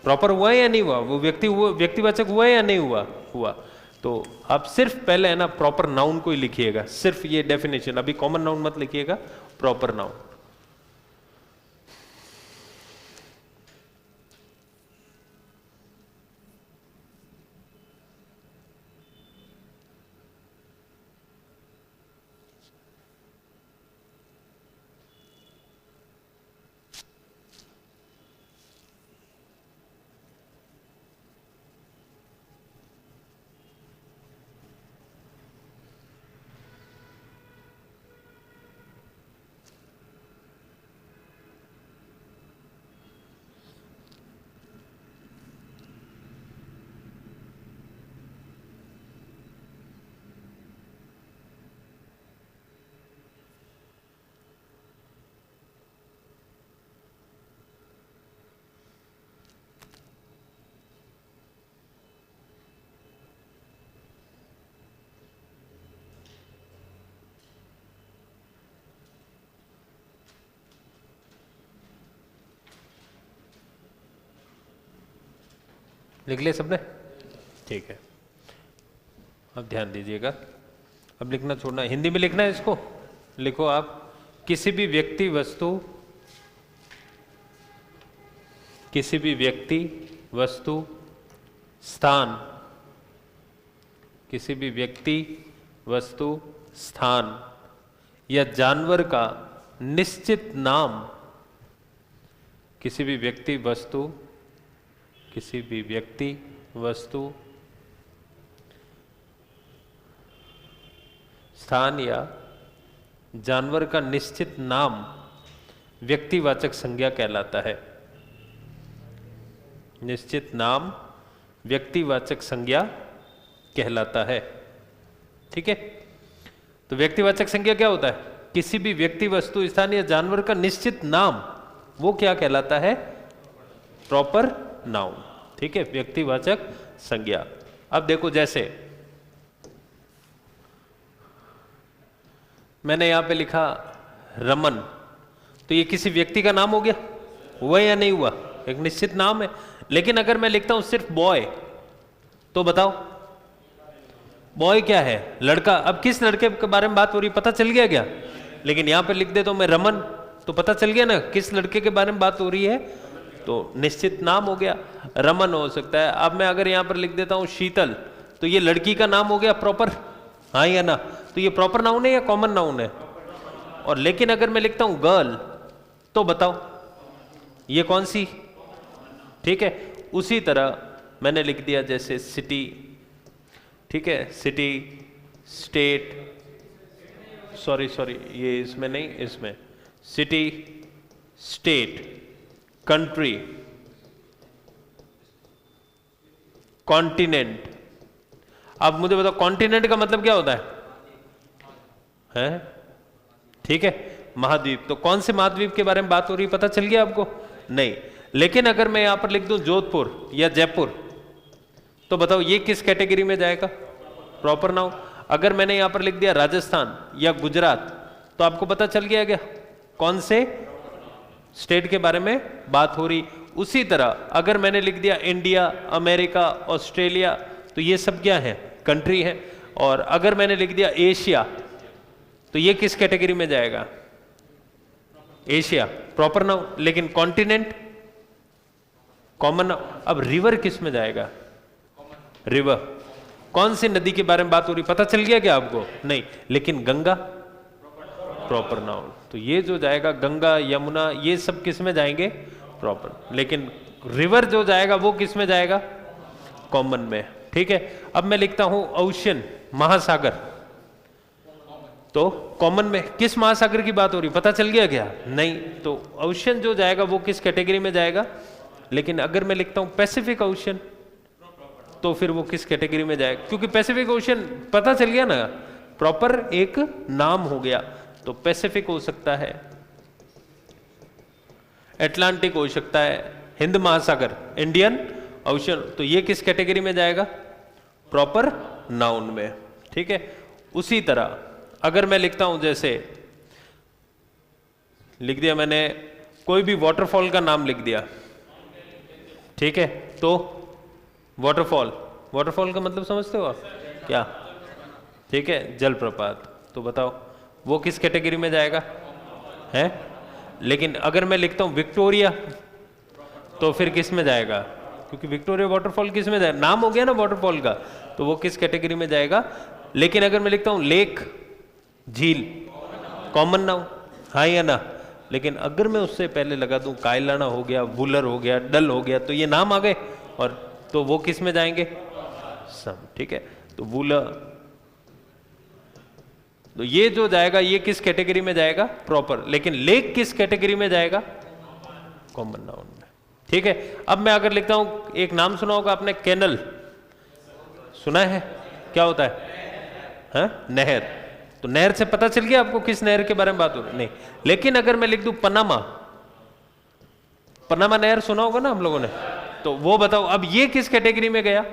प्रॉपर हुआ है या नहीं हुआ? वो व्यक्तिवाचक हुआ है या नहीं हुआ? हुआ। तो आप सिर्फ पहले है ना प्रॉपर नाउन को ही लिखिएगा, सिर्फ ये डेफिनेशन। अभी कॉमन नाउन मत लिखिएगा, प्रॉपर नाउन। लिख ले सबने? ठीक है, अब ध्यान दीजिएगा। अब लिखना छोड़ना, हिंदी में लिखना है इसको। लिखो आप, किसी भी व्यक्ति वस्तु, किसी भी व्यक्ति वस्तु स्थान, किसी भी व्यक्ति वस्तु स्थान या जानवर का निश्चित नाम, किसी भी व्यक्ति वस्तु, किसी भी व्यक्ति वस्तु स्थान या जानवर का निश्चित नाम व्यक्तिवाचक संज्ञा कहलाता है। निश्चित नाम व्यक्तिवाचक संज्ञा कहलाता है। ठीक है, तो व्यक्तिवाचक संज्ञा क्या होता है? किसी भी व्यक्ति वस्तु स्थान या जानवर का निश्चित नाम, वो क्या कहलाता है? Proper noun. ठीक है, व्यक्तिवाचक संज्ञा। अब देखो, जैसे मैंने यहां पे लिखा रमन, तो ये किसी व्यक्ति का नाम हो गया, हुआ या नहीं हुआ? एक निश्चित नाम है। लेकिन अगर मैं लिखता हूं सिर्फ बॉय, तो बताओ बॉय क्या है? लड़का। अब किस लड़के के बारे में बात हो रही, पता चल गया क्या? लेकिन यहां पे लिख दे तो मैं रमन, तो पता चल गया ना किस लड़के के बारे में बात हो रही है, तो निश्चित नाम हो गया, रमन हो सकता है। अब मैं अगर यहां पर लिख देता हूं शीतल, तो ये लड़की का नाम हो गया प्रॉपर, हाँ या ना? तो ये प्रॉपर नाउन है या कॉमन नाउन है? और लेकिन अगर मैं लिखता हूं गर्ल, तो बताओ ये कौन सी? ठीक है, उसी तरह मैंने लिख दिया जैसे सिटी, ठीक है, सिटी, स्टेट, सॉरी ये इसमें नहीं, इसमें सिटी, स्टेट, कंट्री, कॉन्टिनेंट। अब मुझे बताओ कॉन्टिनेंट का मतलब क्या होता है? ठीक है, महाद्वीप। तो कौन से महाद्वीप के बारे में बात हो रही है, पता चल गया आपको? नहीं। लेकिन अगर मैं यहां पर लिख दूं जोधपुर या जयपुर, तो बताओ ये किस कैटेगरी में जाएगा? Proper noun. अगर मैंने यहां पर लिख दिया राजस्थान या गुजरात, तो आपको पता चल गया क्या कौन से स्टेट के बारे में बात हो रही? उसी तरह अगर मैंने लिख दिया इंडिया, अमेरिका, ऑस्ट्रेलिया, तो ये सब क्या है? कंट्री है। और अगर मैंने लिख दिया एशिया, तो ये किस कैटेगरी में जाएगा? Asia, proper noun. लेकिन कॉन्टिनेंट, कॉमन नाउन। अब रिवर किस में जाएगा? रिवर। कौन सी नदी के बारे में बात हो रही, पता चल गया क्या आपको? नहीं। लेकिन गंगा, प्रॉपर नाउन। तो ये जो जाएगा गंगा, यमुना, ये सब किस में जाएंगे? प्रॉपर। लेकिन रिवर जो जाएगा वो किस में जाएगा? कॉमन में। ठीक है, अब मैं लिखता हूं ओशन, महासागर, तो कॉमन में किस महासागर की बात हो रही, पता चल गया क्या? नहीं। तो ओशन जो जाएगा वो किस कैटेगरी में जाएगा? लेकिन अगर मैं लिखता हूं पैसिफिक ओशन, तो फिर वो किस कैटेगरी में जाएगा? क्योंकि पैसिफिक ओशन पता चल गया ना, प्रॉपर एक नाम हो गया। तो पैसिफिक हो सकता है, अटलांटिक हो सकता है, हिंद महासागर, इंडियन ओशन, तो ये किस कैटेगरी में जाएगा? प्रॉपर नाउन में। ठीक है, उसी तरह अगर मैं लिखता हूं, जैसे लिख दिया मैंने कोई भी वाटरफॉल का नाम लिख दिया, ठीक है, तो वाटरफॉल, वाटरफॉल का मतलब समझते हो आप क्या? ठीक है, जलप्रपात, तो बताओ वो किस कैटेगरी में जाएगा? है। लेकिन अगर मैं लिखता हूं विक्टोरिया, तो फिर किस में जाएगा? क्योंकि विक्टोरिया वाटरफॉल किस में जाएगा? नाम हो गया ना वाटरफॉल का, तो वो किस कैटेगरी में जाएगा? लेकिन अगर मैं लिखता हूं लेक, झील, कॉमन नाउन, हाँ या ना? लेकिन अगर मैं उससे पहले लगा दूं कायलाना हो गया, वुलर हो गया, डल हो गया, तो ये नाम आ गए, और तो वो किस में जाएंगे? सम। ठीक है, तो वुलर, तो ये जो जाएगा ये किस कैटेगरी में जाएगा? प्रॉपर। लेकिन लेक किस कैटेगरी में जाएगा? कॉमन नाउन में। ठीक है, अब मैं अगर लिखता हूं, एक नाम सुना होगा आपने, कैनल, सुना है? क्या होता है? नहर। तो नहर से पता चल गया आपको किस नहर के बारे में बात हो रही? नहीं। लेकिन अगर मैं लिख दूं पनामा, पनामा नहर सुना होगा ना हम लोगों ने, तो वो बताओ अब ये किस कैटेगरी में गया?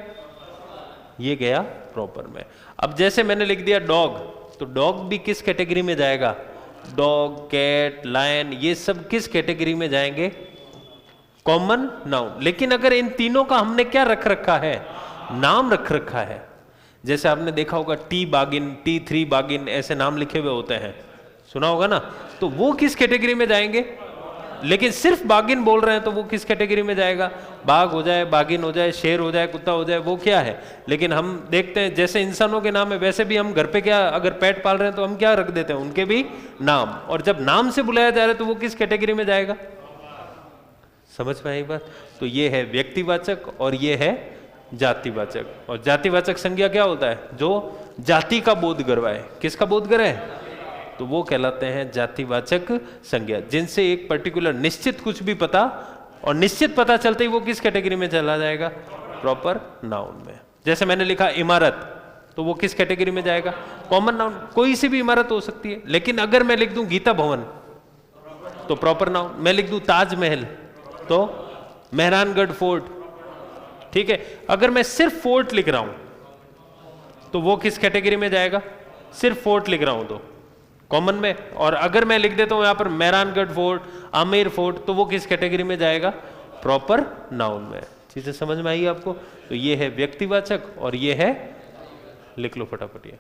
ये गया प्रॉपर में। अब जैसे मैंने लिख दिया डॉग, तो डॉग भी किस कैटेगरी में जाएगा? डॉग, कैट, लायन, ये सब किस कैटेगरी में जाएंगे? Common noun. लेकिन अगर इन तीनों का हमने क्या रख रखा है, नाम रख रखा है, जैसे आपने देखा होगा टी बागिन, T3 बागिन, ऐसे नाम लिखे हुए होते हैं, सुना होगा ना, तो वो किस कैटेगरी में जाएंगे? लेकिन सिर्फ बागिन बोल रहे हैं तो वो किस कैटेगरी में जाएगा? बाघ हो जाए, बागिन हो जाए, शेर हो जाए, कुत्ता हो जाए, वो क्या है। लेकिन हम देखते हैं जैसे इंसानों के नाम है वैसे भी हम घर पे क्या अगर पेट पाल रहे हैं तो हम क्या रख देते हैं, उनके भी नाम। और जब नाम से बुलाया जा रहा है तो वो किस कैटेगरी में जाएगा? समझ में आई बात? तो ये है व्यक्तिवाचक और ये है जातिवाचक। और जातिवाचक संज्ञा क्या होता है? जो जाति का बोध करवाए। किसका बोध करे? तो वो कहलाते हैं जातिवाचक संज्ञा, जिनसे एक पर्टिकुलर निश्चित कुछ भी पता, और निश्चित पता चलते ही वो किस कैटेगरी में चला जाएगा? प्रॉपर नाउन में। जैसे मैंने लिखा इमारत, तो वो किस कैटेगरी में जाएगा? Common noun. कोई सी भी इमारत हो सकती है। लेकिन अगर मैं लिख दूं गीता भवन तो प्रॉपर नाउन। मैं लिख दूं ताजमहल तो मेहरानगढ़ फोर्ट, ठीक है। अगर मैं सिर्फ फोर्ट लिख रहा हूं तो वो किस कैटेगरी में जाएगा? सिर्फ फोर्ट लिख रहा हूं तो कॉमन में। और अगर मैं लिख देता हूं यहां पर मेहरानगढ़ फोर्ट, आमेर फोर्ट, तो वो किस कैटेगरी में जाएगा? प्रॉपर नाउन में। चीजें समझ में आई आपको? तो ये है व्यक्तिवाचक और ये है, लिख लो फटाफट ये।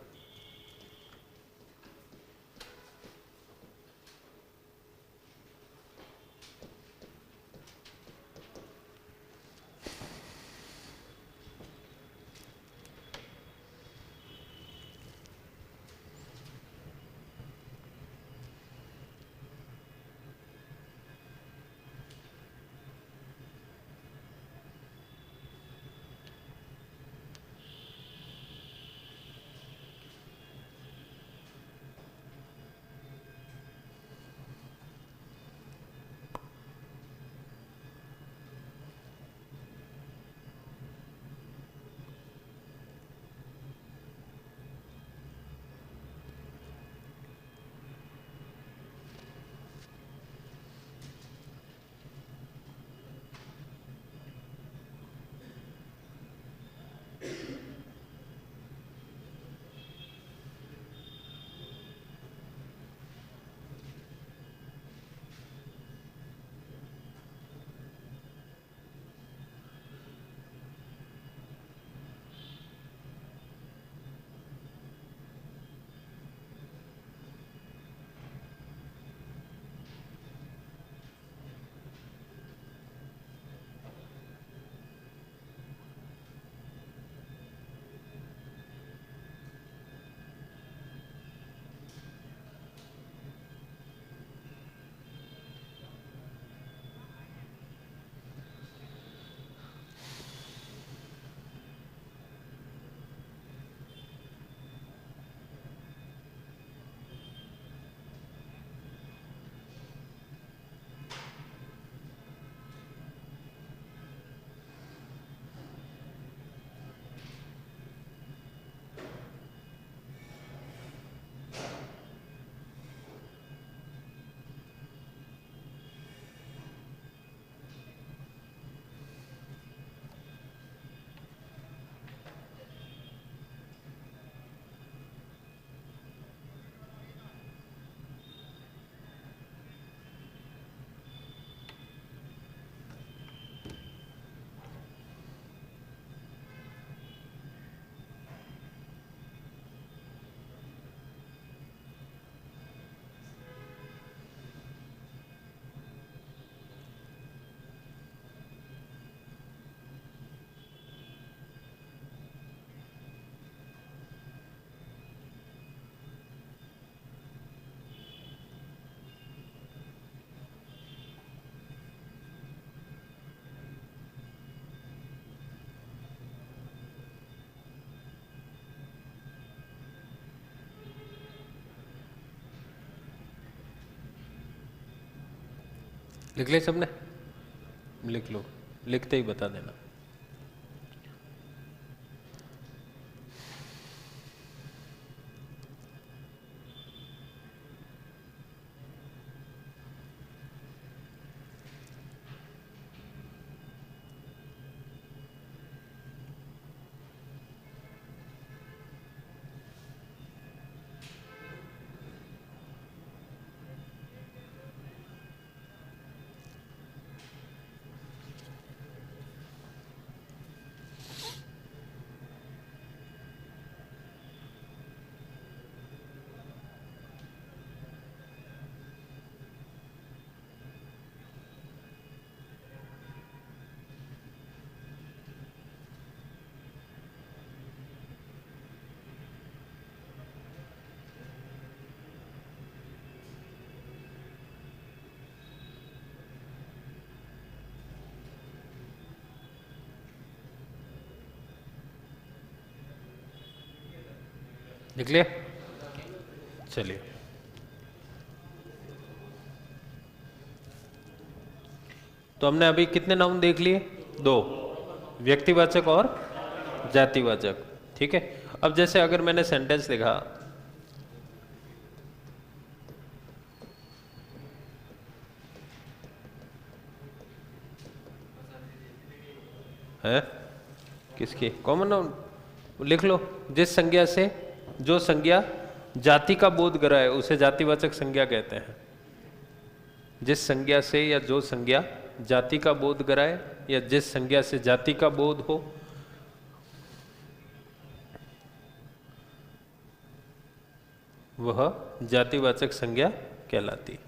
लिख ले सबने? लिख लो, लिखते ही बता देना। लिख लिया? चलिए, तो हमने अभी कितने नाउन देख लिए? 2, व्यक्तिवाचक और जातिवाचक। ठीक है, अब जैसे अगर मैंने सेंटेंस लिखा है, किसकी? कॉमन नाउन लिख लो। जिस संज्ञा से, जो संज्ञा जाति का बोध कराए उसे जातिवाचक संज्ञा कहते हैं। जिस संज्ञा से या जो संज्ञा जाति का बोध कराए या जिस संज्ञा से जाति का बोध हो, वह जातिवाचक संज्ञा कहलाती है।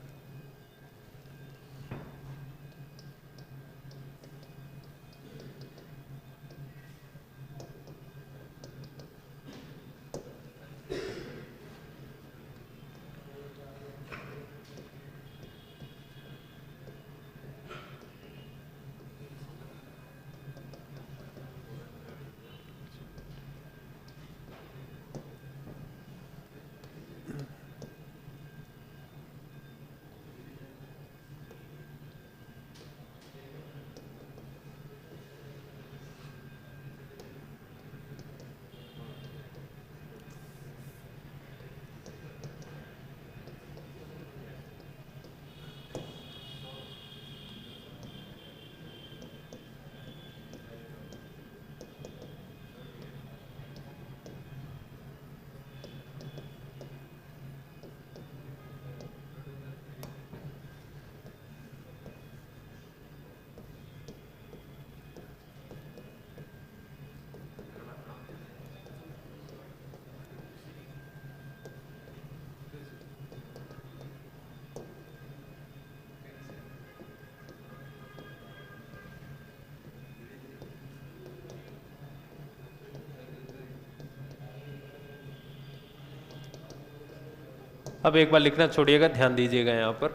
अब एक बार लिखना छोड़िएगा, ध्यान दीजिएगा। यहाँ पर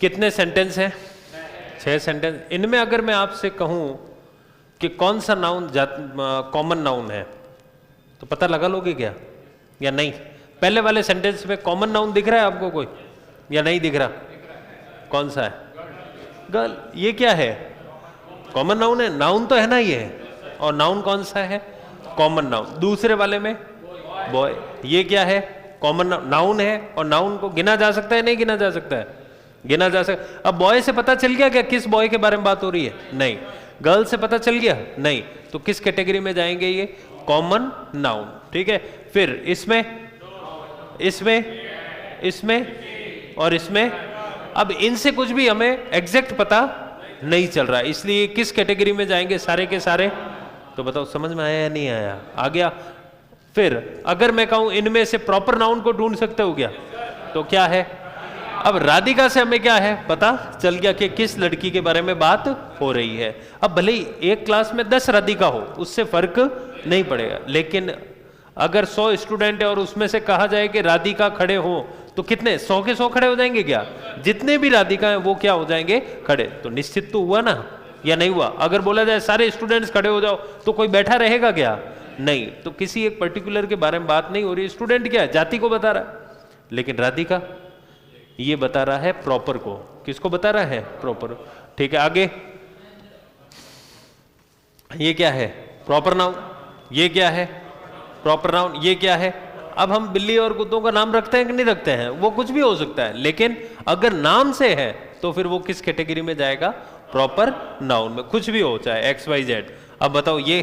कितने सेंटेंस हैं? 6 सेंटेंस। इनमें अगर मैं आपसे कहूं कि कौन सा नाउन कॉमन नाउन है, तो पता लगा लोगे क्या या नहीं? पहले वाले सेंटेंस में कॉमन नाउन दिख रहा है आपको कोई या नहीं दिख रहा? कौन सा है? गर्ल। ये क्या है? कॉमन नाउन है। नाउन तो है ना ये, और नाउन कौन सा है? Common noun. दूसरे वाले में बॉय। ये क्या है? कॉमन नाउन है, और नाउन को गिना जा सकता है नहीं गिना जा सकता है? गिना जा सकता। अब बॉय से पता चल गया क्या किस बॉय के बारे में बात हो रही है? नहीं। गर्ल से पता चल गया? नहीं। तो किस कैटेगरी में जाएंगे ये? Common noun. ठीक है, फिर इसमें, इसमें, इसमें और इसमें। अब इनसे कुछ भी हमें एग्जैक्ट पता नहीं चल रहा, इसलिए किस कैटेगरी में जाएंगे सारे के सारे? तो बताओ समझ में आया या नहीं आया? आ गया। फिर अगर मैं कहूं इनमें से प्रॉपर नाउन को ढूंढ सकते हो क्या, तो क्या है? अब राधिका से हमें क्या है पता चल गया कि किस लड़की के बारे में बात हो रही है। अब भले ही एक क्लास में 10 राधिका हो, उससे फर्क नहीं पड़ेगा, लेकिन अगर 100 स्टूडेंट है और उसमें से कहा जाए कि राधिका खड़े हो, तो कितने? 100 के 100 खड़े हो जाएंगे क्या? जितने भी राधिका हैं वो क्या हो जाएंगे? खड़े। तो निश्चित तो हुआ ना, या नहीं हुआ? अगर बोला जाए सारे स्टूडेंट्स खड़े हो जाओ, तो कोई बैठा रहेगा क्या? नहीं। तो किसी एक पर्टिकुलर के बारे में बात नहीं हो रही। स्टूडेंट क्या है? जाति को बता रहा है, लेकिन राधिका ये बता रहा है प्रॉपर को। किसको बता रहा है? प्रॉपर। ठीक है, आगे ये क्या है? Proper noun. ये क्या है? Proper noun. ये क्या है? अब हम बिल्ली और कुत्तों का नाम रखते हैं कि नहीं रखते हैं? वो कुछ भी हो सकता है, लेकिन अगर नाम से है तो फिर वो किस कैटेगरी में जाएगा? प्रॉपर नाउन में। कुछ भी हो, चाहे XYZ। अब बताओ, ये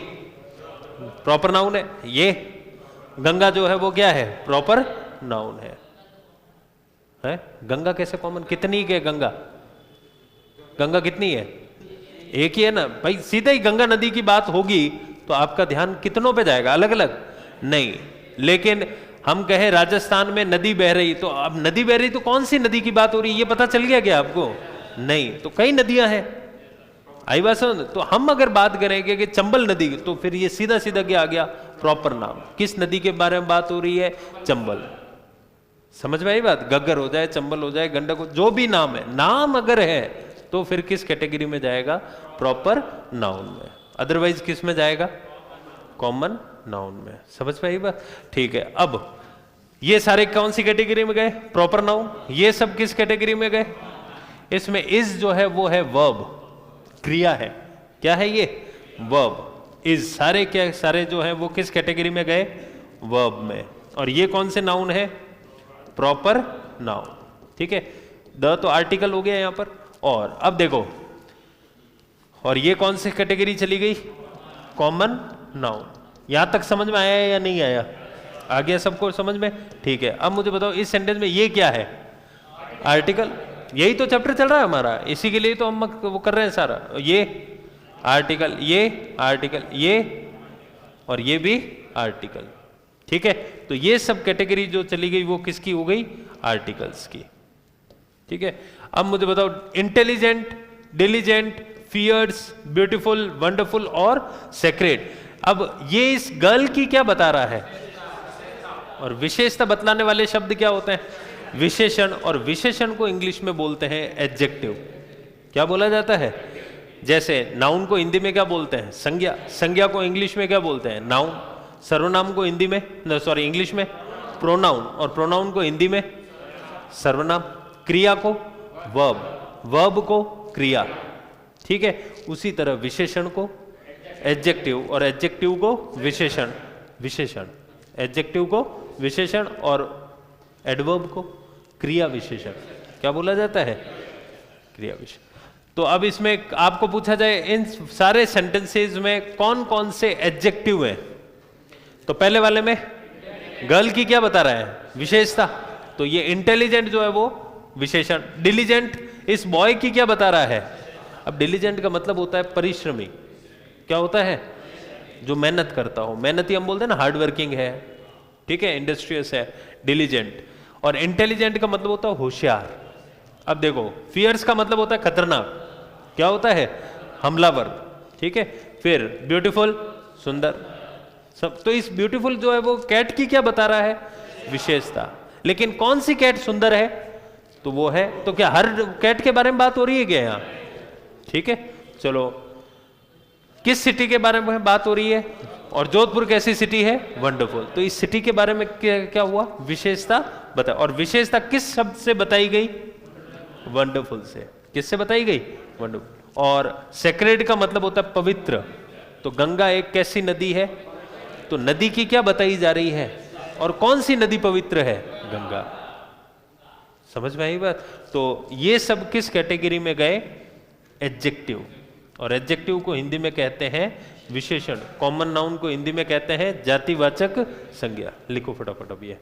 प्रॉपर नाउन है। ये गंगा जो है वो क्या है? प्रॉपर नाउन है। गंगा कैसे कॉमन? कितनी के गंगा? गंगा कितनी है? एक ही है ना भाई। सीधे ही गंगा नदी की बात होगी तो आपका ध्यान कितनों पे जाएगा? अलग अलग नहीं। लेकिन हम कहें राजस्थान में नदी बह रही, तो अब नदी बह रही तो कौन सी नदी की बात हो रही है ये पता चल गया क्या आपको? नहीं। तो कई नदियां हैं, आई बात समझ? तो हम अगर बात करेंगे कि चंबल नदी, तो फिर ये सीधा सीधा क्या आ गया? प्रॉपर नाम। किस नदी के बारे में बात हो रही है? चंबल। समझ में आई बात? गग्गर हो जाए, चंबल हो जाए, गंडक हो, जो भी नाम है, नाम अगर है तो फिर किस कैटेगरी में जाएगा? प्रॉपर नाउन में। अदरवाइज किस में जाएगा? कॉमन नाउन में। समझ पाई बात? ठीक है। अब ये सारे कौन सी कैटेगरी में गए? Proper noun. ये सब किस कैटेगरी में गए? इसमें इज जो है वो है वर्ब, क्रिया है। क्या है ये? वर्ब। इज सारे क्या सारे जो है वो किस कैटेगरी में गए? वर्ब में। और ये कौन से नाउन है? Proper noun. ठीक है, द तो आर्टिकल हो गया यहां पर। और अब देखो, और ये कौन सी कैटेगरी चली गई? Common noun. यहां तक समझ में आया या नहीं आया? आ गया सबको समझ में? ठीक है। अब मुझे बताओ इस सेंटेंस में ये क्या है? आर्टिकल। यही तो चैप्टर चल रहा है हमारा, इसी के लिए तो हम वो कर रहे हैं सारा। ये आर्टिकल, ये आर्टिकल, ये और ये भी आर्टिकल। ठीक है, तो ये सब कैटेगरी जो चली गई वो किसकी हो गई? आर्टिकल्स की। ठीक है, अब मुझे बताओ intelligent, diligent, fierce, beautiful, wonderful और सेक्रेड। अब ये इस गर्ल की क्या बता रहा है? और विशेषता बतलाने वाले शब्द क्या होते हैं? विशेषण। और विशेषण को इंग्लिश में बोलते हैं एडजेक्टिव। क्या बोला जाता है? जैसे नाउन को हिंदी में क्या बोलते हैं? संज्ञा। संज्ञा को इंग्लिश में क्या बोलते हैं? नाउन। सर्वनाम को हिंदी में, सॉरी इंग्लिश में प्रोनाउन, और प्रोनाउन को हिंदी में सर्वनाम। क्रिया को वर्ब, वर्ब को क्रिया। ठीक है, उसी तरह विशेषण को एडजेक्टिव और एडजेक्टिव को विशेषण, विशेषण। एडजेक्टिव को विशेषण और एडवर्ब को क्रिया विशेषण। क्या बोला जाता है? क्रिया विशेषण। तो अब इसमें आपको पूछा जाए इन सारे सेंटेंसेस में कौन कौन से एडजेक्टिव हैं, तो पहले वाले में गर्ल की क्या बता रहा है? विशेषता। तो ये इंटेलिजेंट जो है वो विशेषण। डिलीजेंट इस बॉय की क्या बता रहा है? अब डिलीजेंट का मतलब होता है परिश्रमी। क्या होता है? जो मेहनत करता हो। मेहनती हम बोलते हैं ना, हार्ड वर्किंग है। ठीक है, इंडस्ट्रियस है डिलीजेंट। और इंटेलिजेंट का मतलब होता है होशियार। अब देखो, फियर्स का मतलब होता है खतरनाक। क्या होता है? हमलावर। ठीक है, फिर ब्यूटीफुल, सुंदर। सब तो इस ब्यूटीफुल जो है वो कैट की क्या बता रहा है? विशेषता। लेकिन कौन सी कैट सुंदर है? तो वो है, तो क्या हर कैट के बारे में बात हो रही है क्या यहां? ठीक है, चलो किस सिटी के बारे में बात हो रही है? और जोधपुर कैसी सिटी है? वंडरफुल। तो इस सिटी के बारे में क्या हुआ? विशेषता बता। और विशेषता किस शब्द से बताई गई? वंडरफुल से। किससे बताई गई? वंडरफुल। और सेक्रेड का मतलब होता है पवित्र। तो गंगा एक कैसी नदी है? तो नदी की क्या बताई जा रही है? और कौन सी नदी पवित्र है? गंगा। समझ में आई बात? तो ये सब किस कैटेगरी में गए? एडजेक्टिव। और एडजेक्टिव को हिंदी में कहते हैं विशेषण। कॉमन नाउन को हिंदी में कहते हैं जातिवाचक संज्ञा। लिखो फटाफट अब ये।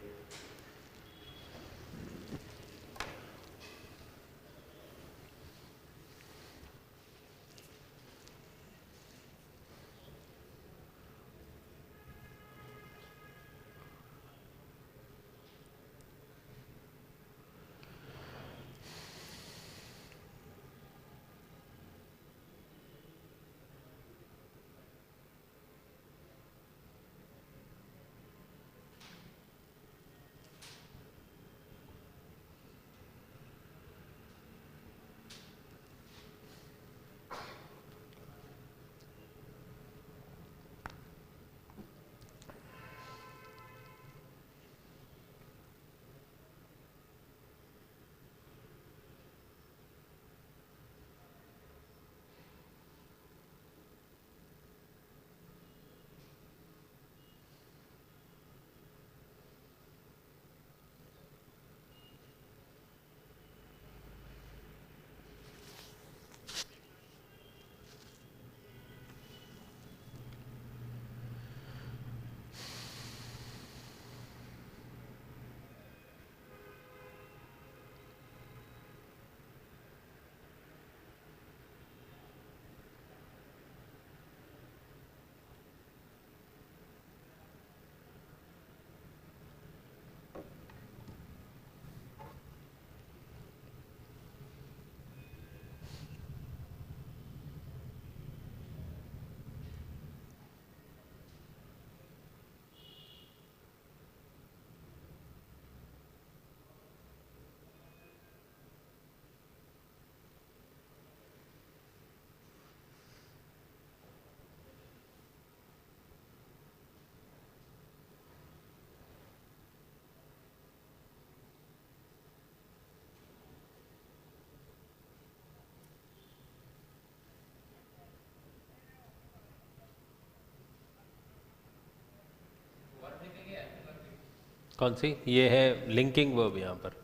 कौन सी? ये है लिंकिंग वर्ब यहाँ पर,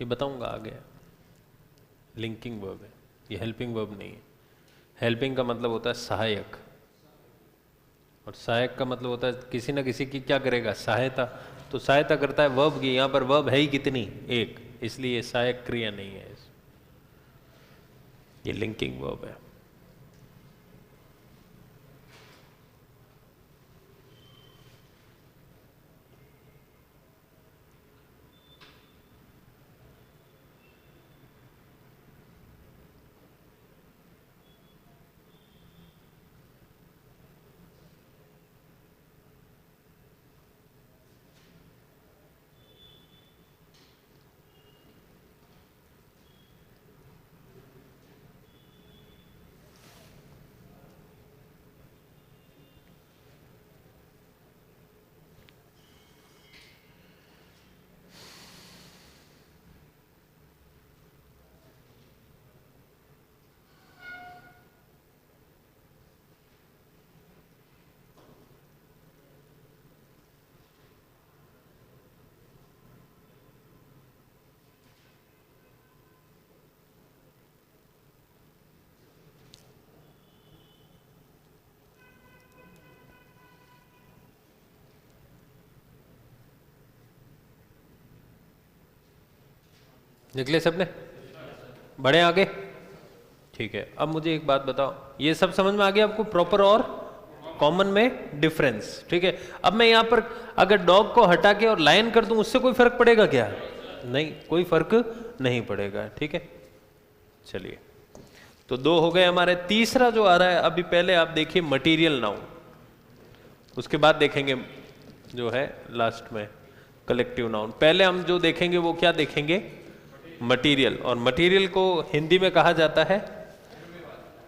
ये बताऊंगा आगे। लिंकिंग वर्ब है ये, हेल्पिंग वर्ब नहीं है। हेल्पिंग का मतलब होता है सहायक, और सहायक का मतलब होता है किसी ना किसी की क्या करेगा, सहायता। तो सहायता करता है वर्ब की, यहाँ पर वर्ब है ही कितनी, एक, इसलिए ये सहायक क्रिया नहीं है, ये लिंकिंग वर्ब है। निकले सबने? बढ़े आगे? ठीक है, अब मुझे एक बात बताओ, ये सब समझ में आ गया आपको, प्रॉपर और कॉमन में डिफरेंस? ठीक है, अब मैं यहाँ पर अगर डॉग को हटा के और लायन कर दूं, उससे कोई फर्क पड़ेगा क्या? नहीं, कोई फर्क नहीं पड़ेगा। ठीक है, चलिए, तो दो हो गए हमारे। तीसरा जो आ रहा है अभी, पहले आप देखिए मटीरियल नाउन, उसके बाद देखेंगे जो है लास्ट में कलेक्टिव नाउन। पहले हम जो देखेंगे वो क्या देखेंगे, मटीरियल। और मटीरियल को हिंदी में कहा जाता है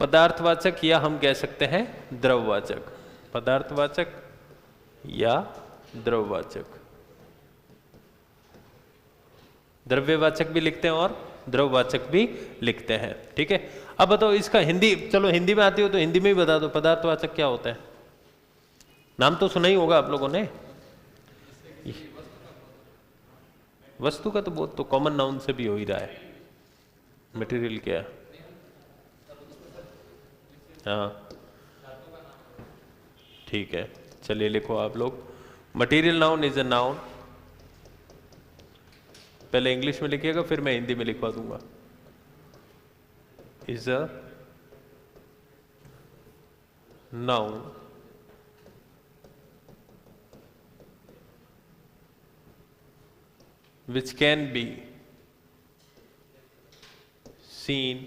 पदार्थवाचक, या हम कह सकते हैं द्रववाचक। पदार्थवाचक या द्रववाचक, द्रव्यवाचक भी लिखते हैं और द्रववाचक भी लिखते हैं। ठीक है, अब बताओ इसका हिंदी, चलो हिंदी में आती हो तो हिंदी में ही बता दो, पदार्थवाचक क्या होता है? नाम तो सुना ही होगा आप लोगों ने। वस्तु का तो बहुत तो कॉमन नाउन से भी हो ही रहा है। मटेरियल क्या है? हाँ ठीक है, चलिए लिखो आप लोग, material noun is a noun. पहले इंग्लिश में लिखिएगा, फिर मैं हिंदी में लिखवा दूंगा। Is a noun which can be seen,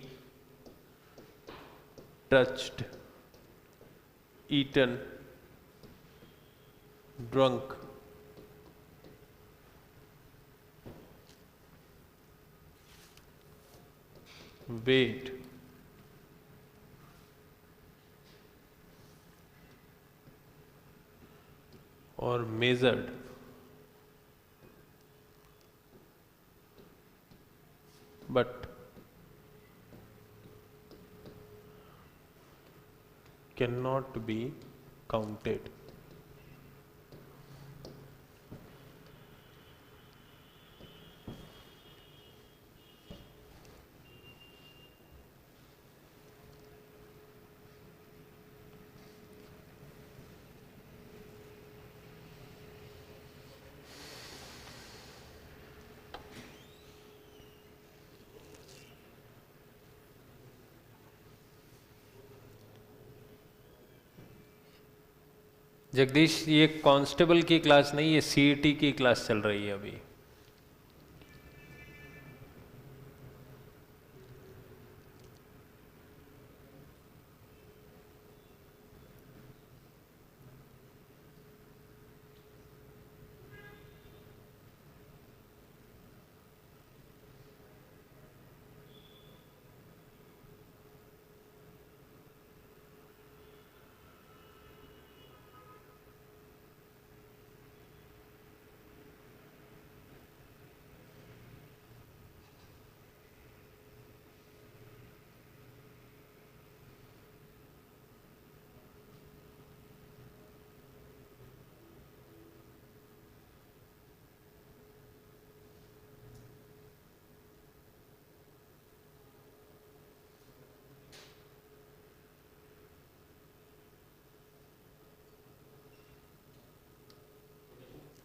touched, eaten, drunk, weighed, or measured, but cannot be counted. Jagdish, ये कांस्टेबल की क्लास नहीं, ये सीईटी की क्लास चल रही है अभी।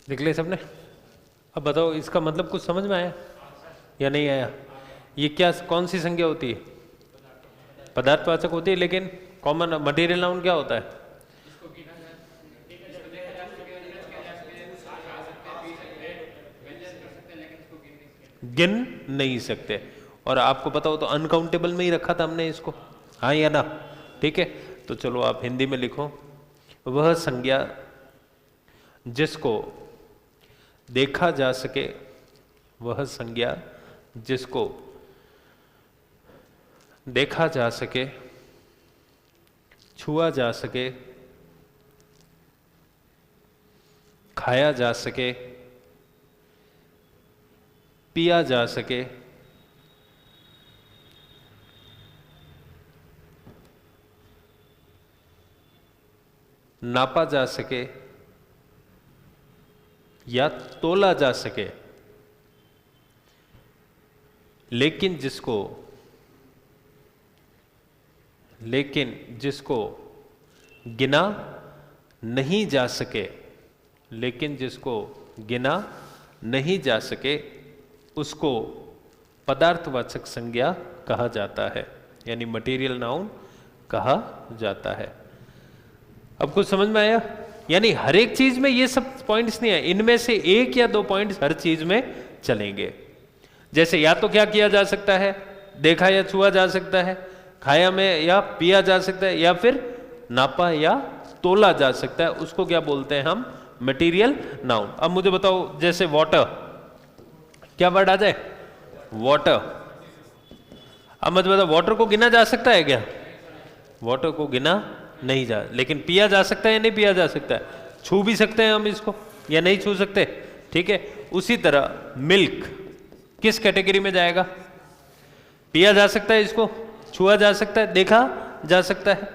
देख ले सबने। अब बताओ इसका मतलब कुछ समझ में आया या नहीं आया? ये क्या, कौन सी संज्ञा होती है? पदार्थवाचक होती है, लेकिन कॉमन मटेरियल नाउन क्या होता है? गिन नहीं सकते। और आपको पता हो तो अनकाउंटेबल में ही रखा था हमने इसको, हाँ या ना? ठीक है, तो चलो आप हिंदी में लिखो, वह संज्ञा जिसको देखा जा सके, वह संज्ञा जिसको देखा जा सके, छुआ जा सके, खाया जा सके, पिया जा सके, नापा जा सके या तोला जा सके, लेकिन जिसको गिना नहीं जा सके, लेकिन जिसको गिना नहीं जा सके, उसको पदार्थवाचक संज्ञा कहा जाता है, यानी मटेरियल नाउन कहा जाता है। अब कुछ समझ में आया? यानी हर एक चीज में ये सब पॉइंट्स नहीं है, इनमें से एक या दो पॉइंट्स हर चीज में चलेंगे। जैसे या तो क्या किया जा सकता है, देखा या छुआ जा सकता है, खाया में या पिया जा सकता है, या फिर नापा या तोला जा सकता है, उसको क्या बोलते हैं हम? Material noun. अब मुझे बताओ, जैसे वाटर, क्या वर्ड आ जाए? वाटर। अब मुझे बताओ, वाटर को गिना जा सकता है क्या? वाटर को गिना नहीं जा, लेकिन पिया जा सकता है या नहीं पिया जा सकता है? छू भी सकते हैं हम इसको या नहीं छू सकते? ठीक है, उसी तरह मिल्क किस कैटेगरी में जाएगा? पिया जा सकता है, इसको छुआ जा सकता है, देखा जा सकता है,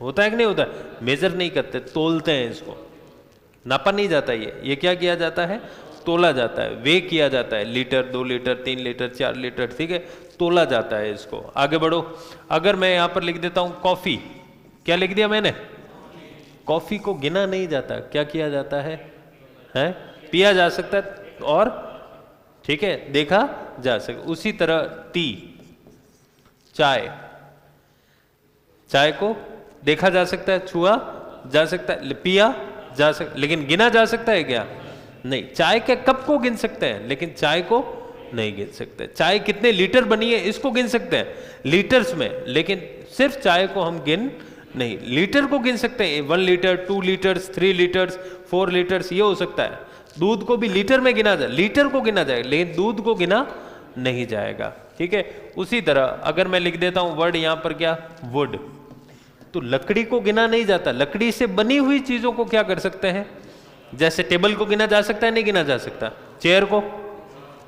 होता है कि नहीं होता? मेजर नहीं करते, तोलते हैं इसको, नापा नहीं जाता। ये क्या किया जाता है? तोला जाता है, वे किया जाता है, लीटर, 2 लीटर, 3 लीटर, 4 लीटर, ठीक है, तोला जाता है इसको। आगे बढ़ो, अगर मैं यहां पर लिख देता हूं कॉफी, क्या लिख दिया मैंने? कॉफी को गिना नहीं जाता, क्या किया जाता है? पिया जा सकता है और ठीक है, देखा जा सकता। उसी तरह टी, चाय, चाय को देखा जा सकता है, छुआ जा सकता है, पिया जा सकता, लेकिन गिना जा सकता है क्या? नहीं। चाय के कप को गिन सकते हैं, लेकिन चाय को नहीं गिन सकते। चाय कितने लीटर बनी है इसको गिन सकते हैं लीटर्स में, लेकिन सिर्फ चाय को हम गिन नहीं। लीटर को गिन सकते हैं, 1 लीटर, 2 लीटर्स, 3 लीटर्स, 4 लीटर्स, ये हो सकता है। दूध को भी लीटर में गिना जाए, लीटर को गिना जाएगा, लेकिन दूध को गिना नहीं जाएगा। ठीक है, उसी तरह अगर मैं लिख देता हूं वर्ड यहां पर क्या? वुड, तो लकड़ी को गिना नहीं जाता। लकड़ी से बनी हुई चीजों को क्या कर सकते हैं? जैसे टेबल को गिना जा सकता है, नहीं गिना जा सकता? चेयर को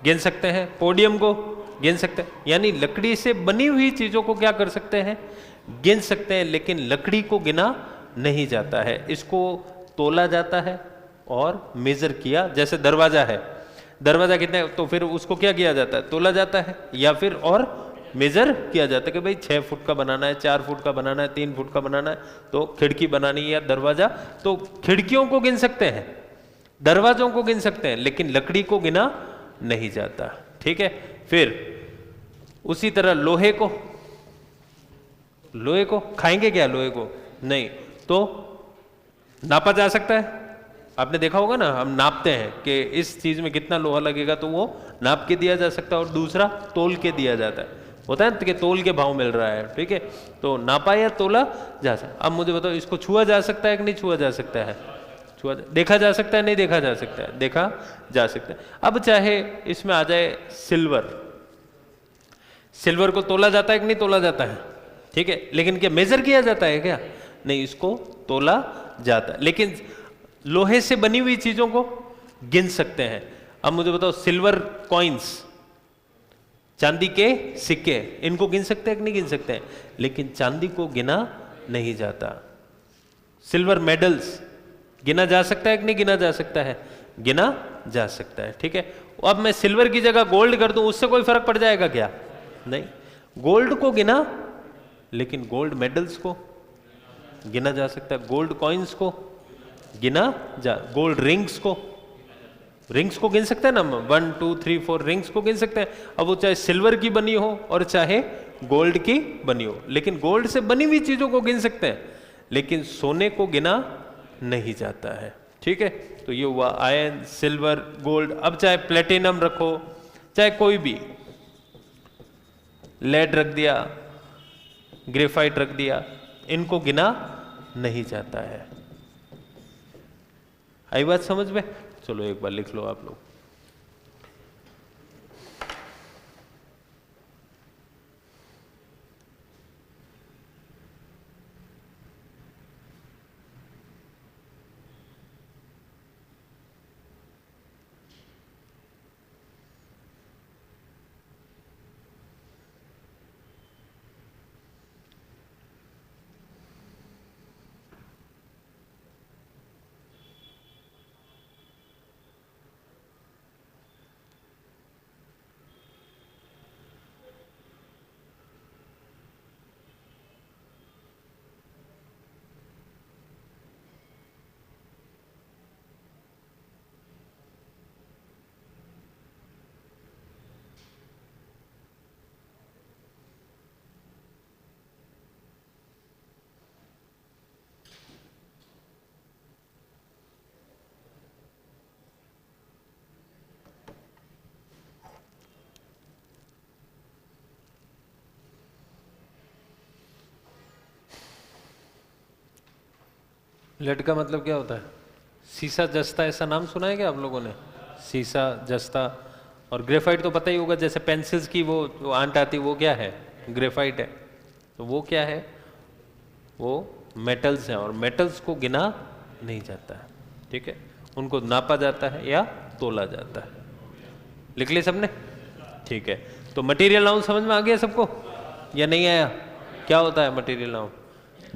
गिन सकते हैं, पोडियम को गिन सकते हैं। यानी लकड़ी से बनी हुई चीजों को क्या कर सकते हैं? गिन सकते हैं, लेकिन लकड़ी को गिना नहीं जाता है। इसको तोला जाता है और मेजर किया। जैसे दरवाजा है, दरवाजा कितने, तो फिर उसको क्या किया जाता है? तोला जाता है, या फिर और मेजर किया जाता है कि भाई 6 फुट का बनाना है, 4 फुट का बनाना है, 3 फुट का बनाना है, तो खिड़की बनानी है या दरवाजा, तो खिड़कियों को गिन सकते हैं, दरवाजों को गिन सकते हैं, लेकिन लकड़ी को गिना नहीं जाता। ठीक है, फिर उसी तरह लोहे को, लोहे को खाएंगे क्या? लोहे को नहीं, तो नापा जा सकता है। आपने देखा होगा ना, हम नापते हैं कि इस चीज में कितना लोहा लगेगा, तो वो नाप के दिया जा सकता है। और दूसरा तोल के दिया जाता है, होता है कि तोल के भाव मिल रहा है। ठीक है, तो नापा या तोला जा सकता। अब मुझे बताओ, इसको छुआ जा सकता है कि नहीं छुआ जा सकता है? छुआ, देखा जा सकता है, नहीं देखा जा सकता है? देखा जा सकता है। अब चाहे इसमें आ जाए सिल्वर, सिल्वर को तोला जाता है कि नहीं तोला जाता है? ठीक है, लेकिन क्या मेजर किया जाता है क्या? नहीं, इसको तोला जाता है। लेकिन लोहे से बनी हुई चीजों को गिन सकते हैं। अब मुझे बताओ, सिल्वर कॉइन्स, चांदी के सिक्के, इनको गिन सकते हैं कि नहीं गिन सकते हैं? लेकिन चांदी को गिना नहीं जाता। सिल्वर मेडल्स गिना जा सकता है कि नहीं गिना जा सकता है? गिना जा सकता है। ठीक है, अब मैं सिल्वर की जगह गोल्ड कर दूं, उससे कोई फर्क पड़ जाएगा क्या? नहीं। गोल्ड को गिना, लेकिन गोल्ड मेडल्स को गिना जा सकता है, गोल्ड कॉइन्स को गिना जा, गोल्ड रिंग्स को रिंग्स को गिन सकते हैं ना हम, 1 2 3 4 रिंग्स को गिन सकते हैं। अब वो चाहे सिल्वर की बनी हो और चाहे गोल्ड की बनी हो, लेकिन गोल्ड से बनी हुई चीजों को गिन सकते हैं, लेकिन सोने को गिना नहीं जाता है। ठीक है, तो ये हुआ आयरन, सिल्वर, गोल्ड। अब चाहे प्लेटिनम रखो, चाहे कोई भी, लेड रख दिया, ग्रेफाइट रख दिया, इनको गिना नहीं जाता है। आई बात समझ में? चलो एक बार लिख लो आप लोग। लेड का मतलब क्या होता है? सीसा जस्ता, ऐसा नाम सुना है क्या आप लोगों ने? सीसा जस्ता। और ग्रेफाइट तो पता ही होगा, जैसे पेंसिल्स की वो आंट आती है, वो क्या है? ग्रेफाइट है। तो वो क्या है? वो मेटल्स हैं, और मेटल्स को गिना नहीं जाता है। ठीक है, उनको नापा जाता है या तोला जाता है। लिख लिया सबने? ठीक है, तो मटेरियल नाउन समझ में आ गया सबको या नहीं आया? क्या होता है मटेरियल नाउन?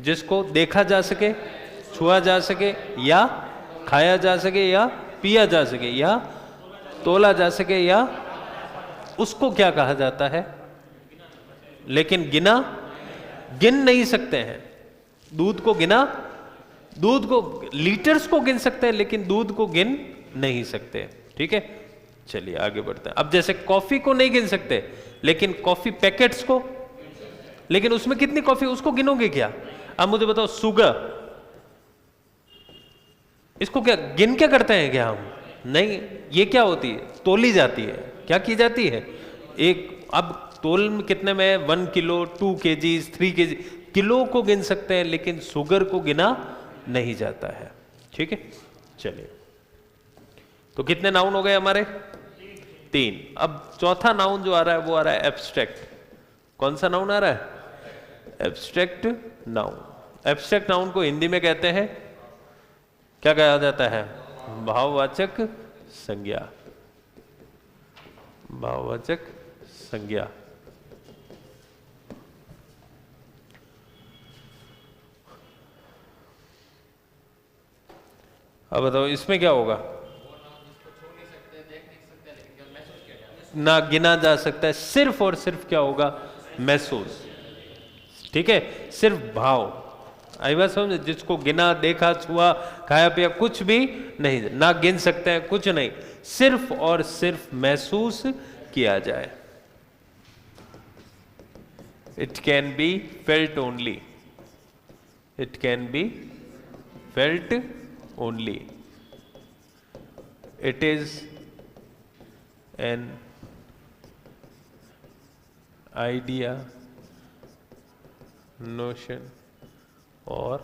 जिसको देखा जा सके, छुआ जा सके, या खाया जा सके, या पिया जा सके, या तोला जा सके, या उसको क्या कहा जाता है? लेकिन गिन नहीं सकते हैं। दूध को गिना, दूध को लीटर्स को गिन सकते हैं, लेकिन दूध को गिन नहीं सकते। ठीक है, चलिए आगे बढ़ते हैं। अब जैसे कॉफी को नहीं गिन सकते, लेकिन कॉफी पैकेट्स को, लेकिन उसमें कितनी कॉफी, उसको गिनोगे क्या? अब मुझे बताओ, शुगर, इसको क्या गिन क्या करते हैं क्या हम? नहीं, ये क्या होती है? तोली जाती है। क्या की जाती है? एक, अब तोल में कितने में? 1 किलो, 2 kgs, 3 kg, किलो को गिन सकते हैं, लेकिन शुगर को गिना नहीं जाता है। ठीक है, चलिए, तो कितने नाउन हो गए हमारे? 3। अब चौथा नाउन जो आ रहा है वो आ रहा है एब्स्ट्रैक्ट। कौन सा नाउन आ रहा है? Abstract noun. एब्स्ट्रैक्ट नाउन को हिंदी में कहते हैं, क्या कहा जाता है? भाववाचक संज्ञा। भाववाचक संज्ञा। अब बताओ इसमें क्या होगा? ना गिना जा सकता है, सिर्फ और सिर्फ क्या होगा? महसूस। ठीक है, सिर्फ भाव। आई बात समझ? जिसको गिना, देखा, छुआ, खाया पिया कुछ भी नहीं, ना गिन सकते हैं, कुछ नहीं, सिर्फ और सिर्फ महसूस किया जाए। It can be felt only. It can be felt only. It is an idea, notion और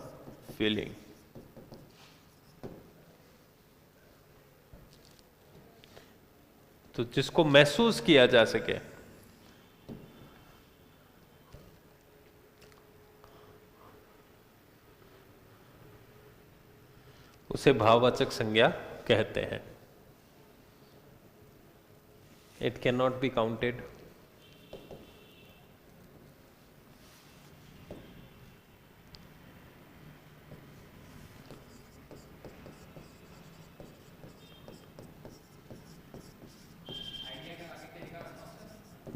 फीलिंग। तो जिसको महसूस किया जा सके, उसे भाववाचक संज्ञा कहते हैं। It can not be counted.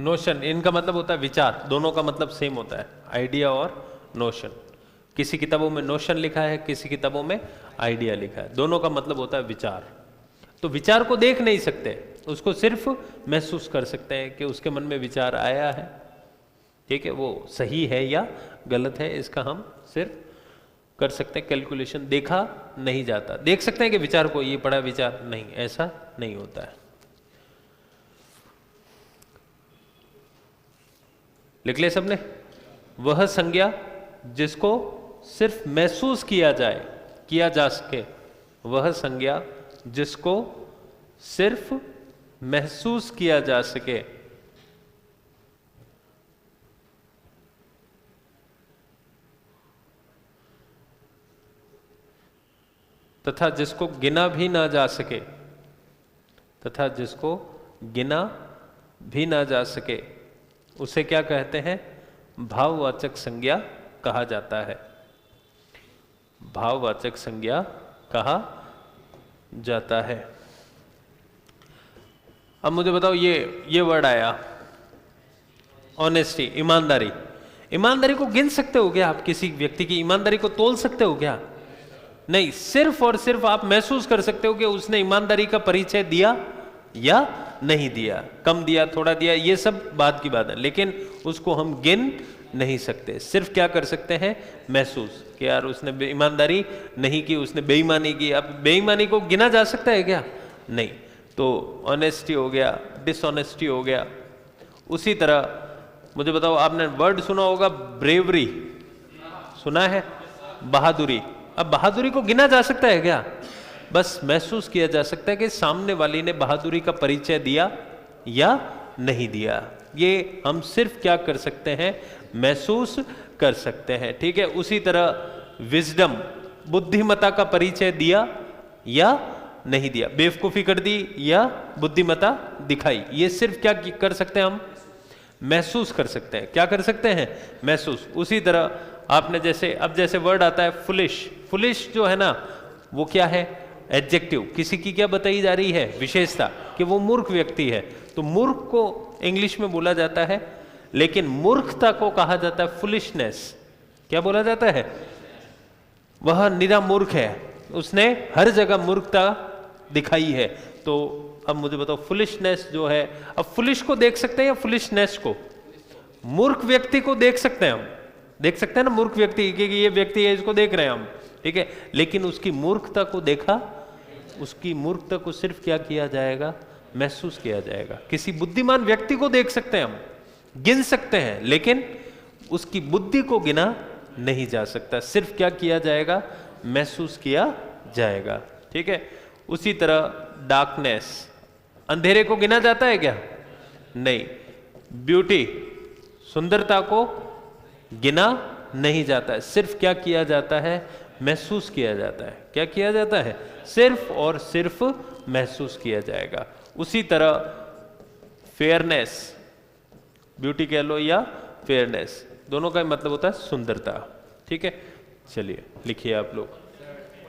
Notion, इनका मतलब होता है विचार। दोनों का मतलब सेम होता है, आइडिया और नोशन। किसी किताबों में नोशन लिखा है, किसी किताबों में आइडिया लिखा है। दोनों का मतलब होता है विचार। तो विचार को देख नहीं सकते, उसको सिर्फ महसूस कर सकते हैं कि उसके मन में विचार आया है, ठीक है, वो सही है या गलत है, इसका हम सिर्फ कर सकते हैं कैलकुलेशन। देखा नहीं जाता। देख सकते हैं कि विचार को, ये पड़ा विचार, नहीं, ऐसा नहीं होता है। लिख ले सबने। वह संज्ञा जिसको सिर्फ महसूस किया जाए, किया जा सके, वह संज्ञा जिसको सिर्फ महसूस किया जा सके, तथा जिसको गिना भी ना जा सके, तथा जिसको गिना भी ना जा सके, उसे क्या कहते हैं? भाववाचक संज्ञा कहा जाता है। भाववाचक संज्ञा कहा जाता है। अब मुझे बताओ, ये वर्ड आया ऑनेस्टी, ईमानदारी। ईमानदारी को गिन सकते हो क्या आप? किसी व्यक्ति की ईमानदारी को तोल सकते हो क्या? नहीं, सिर्फ और सिर्फ आप महसूस कर सकते हो कि उसने ईमानदारी का परिचय दिया या नहीं दिया, कम दिया, थोड़ा दिया, ये सब बात की बात है, लेकिन उसको हम गिन नहीं सकते। सिर्फ क्या कर सकते हैं? महसूस कि यार उसने ईमानदारी नहीं की, उसने बेईमानी की। अब बेईमानी को गिना जा सकता है क्या? नहीं। तो ऑनेस्टी हो गया, डिसऑनेस्टी हो गया। उसी तरह मुझे बताओ, आपने वर्ड सुना होगा ब्रेवरी, सुना है? बहादुरी। अब बहादुरी को गिना जा सकता है क्या? बस महसूस किया जा सकता है कि सामने वाली ने बहादुरी का परिचय दिया या नहीं दिया। ये हम सिर्फ क्या कर सकते हैं? महसूस कर सकते हैं, ठीक है। उसी तरह विजडम, बुद्धिमता का परिचय दिया या नहीं दिया, बेवकूफी कर दी या बुद्धिमता दिखाई, ये सिर्फ क्या कर सकते हैं? हम महसूस कर सकते हैं। क्या कर सकते हैं? महसूस। उसी तरह आपने जैसे वर्ड आता है फुलिश। फुलिश जो है ना, वो क्या है? एडजेक्टिव। किसी की क्या बताई जा रही है? विशेषता, कि वो मूर्ख व्यक्ति है। तो मूर्ख को इंग्लिश में बोला जाता है, लेकिन मूर्खता को कहा जाता है फुलिशनेस। क्या बोला जाता है? वह निरा मूर्ख है, उसने हर जगह मूर्खता दिखाई है। तो अब मुझे बताओ, फुलिशनेस जो है, अब फुलिश को देख सकते हैं या फुलिशनेस को? मूर्ख व्यक्ति को देख सकते हैं हम, देख सकते हैं ना मूर्ख व्यक्ति, कि ये व्यक्ति है, इसको देख रहे हैं हम, ठीक है। लेकिन उसकी मूर्खता को देखा, उसकी मूर्खता को सिर्फ क्या किया जाएगा? महसूस किया जाएगा। किसी बुद्धिमान व्यक्ति को देख सकते हैं हम, गिन सकते हैं, लेकिन उसकी बुद्धि को गिना नहीं जा सकता। सिर्फ क्या किया जाएगा? महसूस किया जाएगा, ठीक है। उसी तरह डार्कनेस, अंधेरे को गिना जाता है क्या? नहीं। ब्यूटी, सुंदरता को गिना नहीं जाता है, सिर्फ क्या किया जाता है? महसूस किया जाता है। क्या किया जाता है? सिर्फ और सिर्फ महसूस किया जाएगा। उसी तरह फेयरनेस, ब्यूटी कह लो या फेयरनेस, दोनों का मतलब होता है सुंदरता, ठीक है। चलिए लिखिए आप लोग,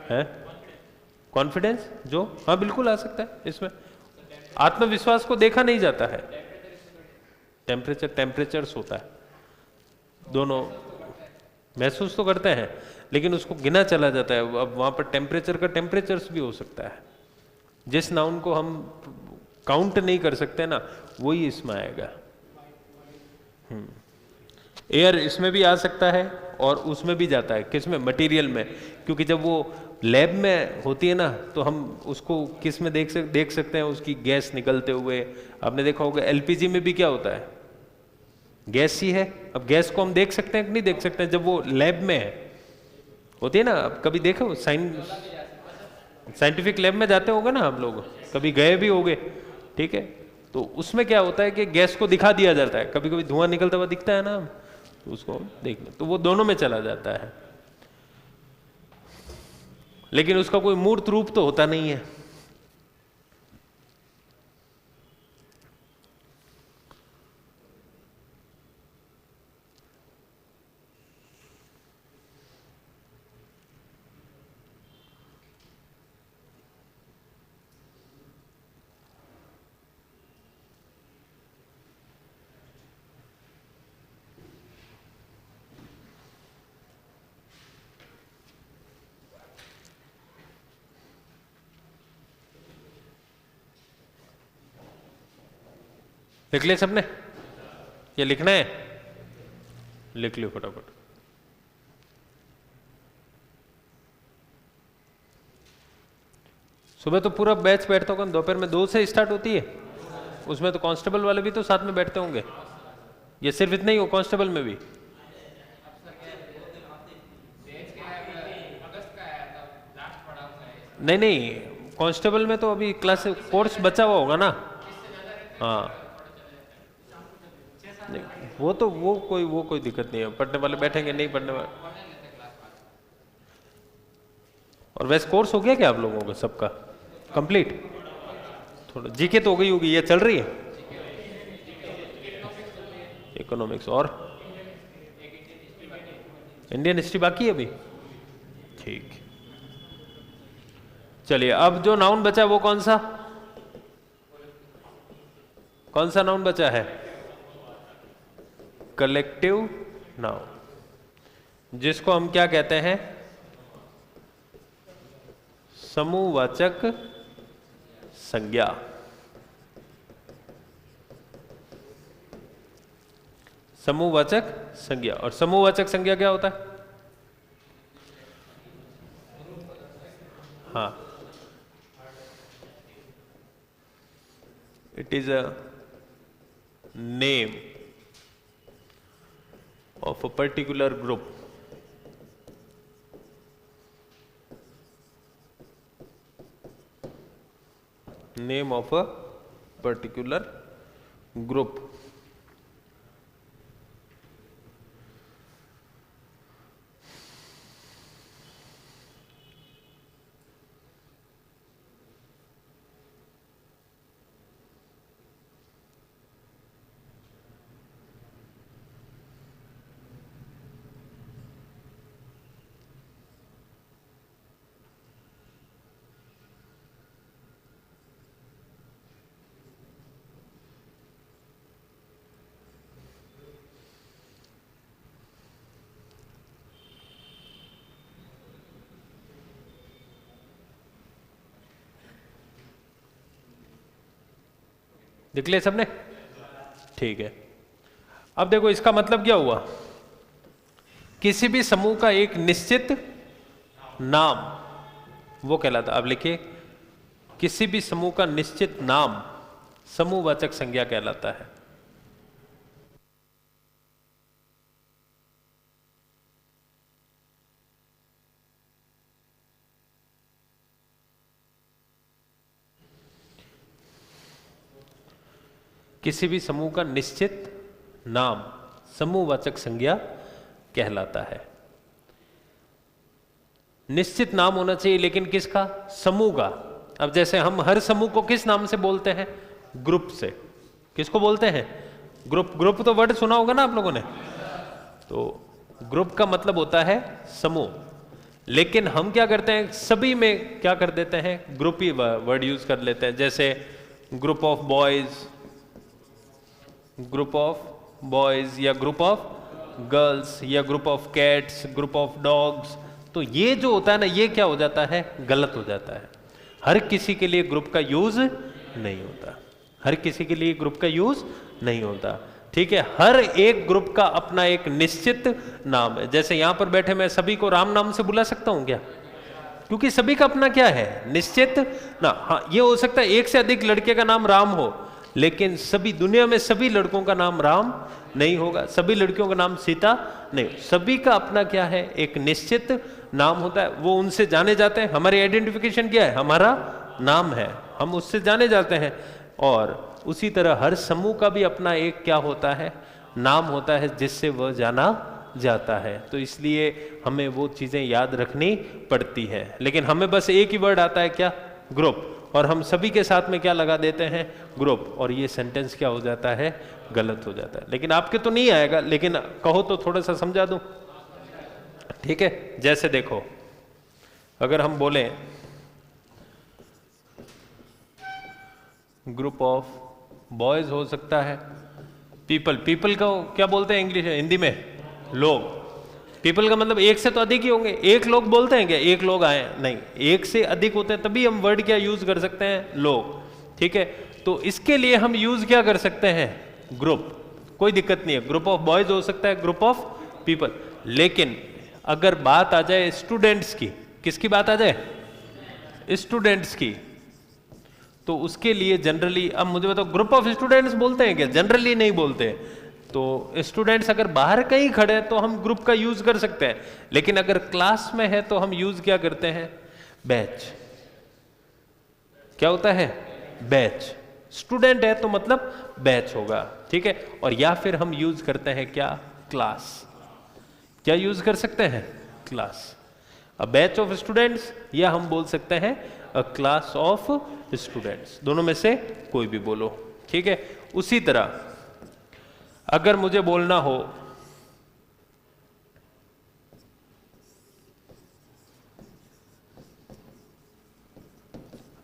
हैं कॉन्फिडेंस, जो हाँ बिल्कुल आ सकता है इसमें। आत्मविश्वास को देखा नहीं जाता है। टेम्परेचर्स होता है, दोनों महसूस तो करते हैं, लेकिन उसको गिना चला जाता है। अब वहां पर टेम्परेचर का टेम्परेचर्स भी हो सकता है। जिस नाउन को हम काउंट नहीं कर सकते ना, वही इसमें आएगा। एयर इसमें भी आ सकता है और उसमें भी जाता है। किसमें? मटेरियल में, क्योंकि जब वो लैब में होती है ना, तो हम उसको किस में देख सकते हैं? उसकी गैस निकलते हुए। आपने देखा होगा एलपीजी में भी क्या होता है? गैस ही है। अब गैस को हम देख सकते हैं कि नहीं देख सकते हैं? जब वो लैब में है, होती है ना। अब कभी देखो साइंटिफिक लैब में जाते होगे ना हम लोग, कभी गए भी होगे, ठीक है। तो उसमें क्या होता है कि गैस को दिखा दिया जाता है, कभी कभी धुआं निकलता हुआ दिखता है ना, तो उसको देख लो, तो वो दोनों में चला जाता है, लेकिन उसका कोई मूर्त रूप तो होता नहीं है। लिख लिया सबने? ये लिखना है? लिख लियो फटाफट। सुबह तो पूरा बैच बैठता होगा, दोपहर में 2 से स्टार्ट होती है। उसमें तो कांस्टेबल वाले भी तो साथ में बैठते होंगे, ये सिर्फ इतना ही हो कांस्टेबल में भी? नहीं नहीं, कांस्टेबल में तो अभी क्लास कोर्स बचा हुआ होगा ना। हाँ नहीं, वो कोई दिक्कत नहीं है, पढ़ने वाले बैठेंगे, नहीं पढ़ने वाले। और वैसे कोर्स हो गया क्या आप लोगों का सबका कंप्लीट? थोड़ा जीके तो हो गई होगी, ये चल रही है इकोनॉमिक्स, और इंडियन हिस्ट्री बाकी है अभी। ठीक, चलिए अब जो नाउन बचा वो कौन सा नाउन बचा है? कलेक्टिव नाउन, जिसको हम क्या कहते हैं? समूहवाचक संज्ञा। समूहवाचक संज्ञा। और समूहवाचक संज्ञा क्या होता है? हाँ, it is a name of a particular group. Name of a particular group. देख लिया सबने? ठीक है, अब देखो इसका मतलब क्या हुआ? किसी भी समूह का एक निश्चित नाम वो कहलाता। अब लिखिए, किसी भी समूह का निश्चित नाम समूहवाचक संज्ञा कहलाता है। किसी भी समूह का निश्चित नाम समूहवाचक संज्ञा कहलाता है। निश्चित नाम होना चाहिए, लेकिन किसका? समूह का। अब जैसे हम हर समूह को किस नाम से बोलते हैं? ग्रुप से। किसको बोलते हैं? ग्रुप। ग्रुप तो वर्ड सुना होगा ना आप लोगों ने। तो ग्रुप का मतलब होता है समूह, लेकिन हम क्या करते हैं, सभी में क्या कर देते हैं? ग्रुप ही वर्ड यूज कर लेते हैं। जैसे group of boys, group of boys, या ग्रुप ऑफ गर्ल्स, या group of cats, group of dogs. तो ये जो होता है ना, ये क्या हो जाता है? गलत हो जाता है। हर किसी के लिए ग्रुप का यूज नहीं होता, हर किसी के लिए ग्रुप का यूज नहीं होता। ठीक है, हर एक ग्रुप का अपना एक निश्चित नाम है। जैसे यहां पर बैठे मैं सभी को राम नाम से बुला सकता हूं क्या? क्योंकि सभी का अपना क्या है? निश्चित ना। हाँ, ये हो सकता है एक से अधिक लड़के का नाम राम हो, लेकिन सभी दुनिया में सभी लड़कों का नाम राम नहीं होगा, सभी लड़कियों का नाम सीता नहीं। सभी का अपना क्या है? एक निश्चित नाम होता है, वो उनसे जाने जाते हैं। हमारी आइडेंटिफिकेशन क्या है? हमारा नाम है, हम उससे जाने जाते हैं। और उसी तरह हर समूह का भी अपना एक क्या होता है? नाम होता है, जिससे वह जाना जाता है। तो इसलिए हमें वो चीजें याद रखनी पड़ती है। लेकिन हमें बस एक ही वर्ड आता है, क्या? ग्रुप। और हम सभी के साथ में क्या लगा देते हैं? ग्रुप। और ये सेंटेंस क्या हो जाता है? गलत हो जाता है। लेकिन आपके तो नहीं आएगा, लेकिन कहो तो थोड़ा सा समझा दूं। ठीक है, जैसे देखो, अगर हम बोलें ग्रुप ऑफ बॉयज हो सकता है, पीपल। पीपल को क्या बोलते हैं इंग्लिश हिंदी में? लोग। पीपल का मतलब एक से तो अधिक ही होंगे। एक लोग बोलते हैं क्या? एक लोग आए? नहीं, एक से अधिक होते हैं, तभी हम वर्ड क्या यूज कर सकते हैं? लोग। ठीक है, तो इसके लिए हम यूज क्या कर सकते हैं, ग्रुप, कोई दिक्कत नहीं है, ग्रुप ऑफ बॉयज हो सकता है, ग्रुप ऑफ पीपल। लेकिन अगर बात आ जाए स्टूडेंट्स की, किसकी बात आ जाए, स्टूडेंट्स की, तो उसके लिए जनरली, अब मुझे बताओ ग्रुप ऑफ स्टूडेंट्स बोलते हैं क्या, जनरली नहीं बोलते। तो स्टूडेंट्स अगर बाहर कहीं खड़े हैं तो हम ग्रुप का यूज कर सकते हैं, लेकिन अगर क्लास में है तो हम यूज क्या करते हैं, बैच। क्या होता है, बैच। स्टूडेंट है तो मतलब बैच होगा, ठीक है। और या फिर हम यूज करते हैं क्या, क्लास। क्या यूज कर सकते हैं, class. A batch of students, या हम बोल सकते हैं अ क्लास ऑफ स्टूडेंट्स, दोनों में से कोई भी बोलो, ठीक है। उसी तरह अगर मुझे बोलना हो,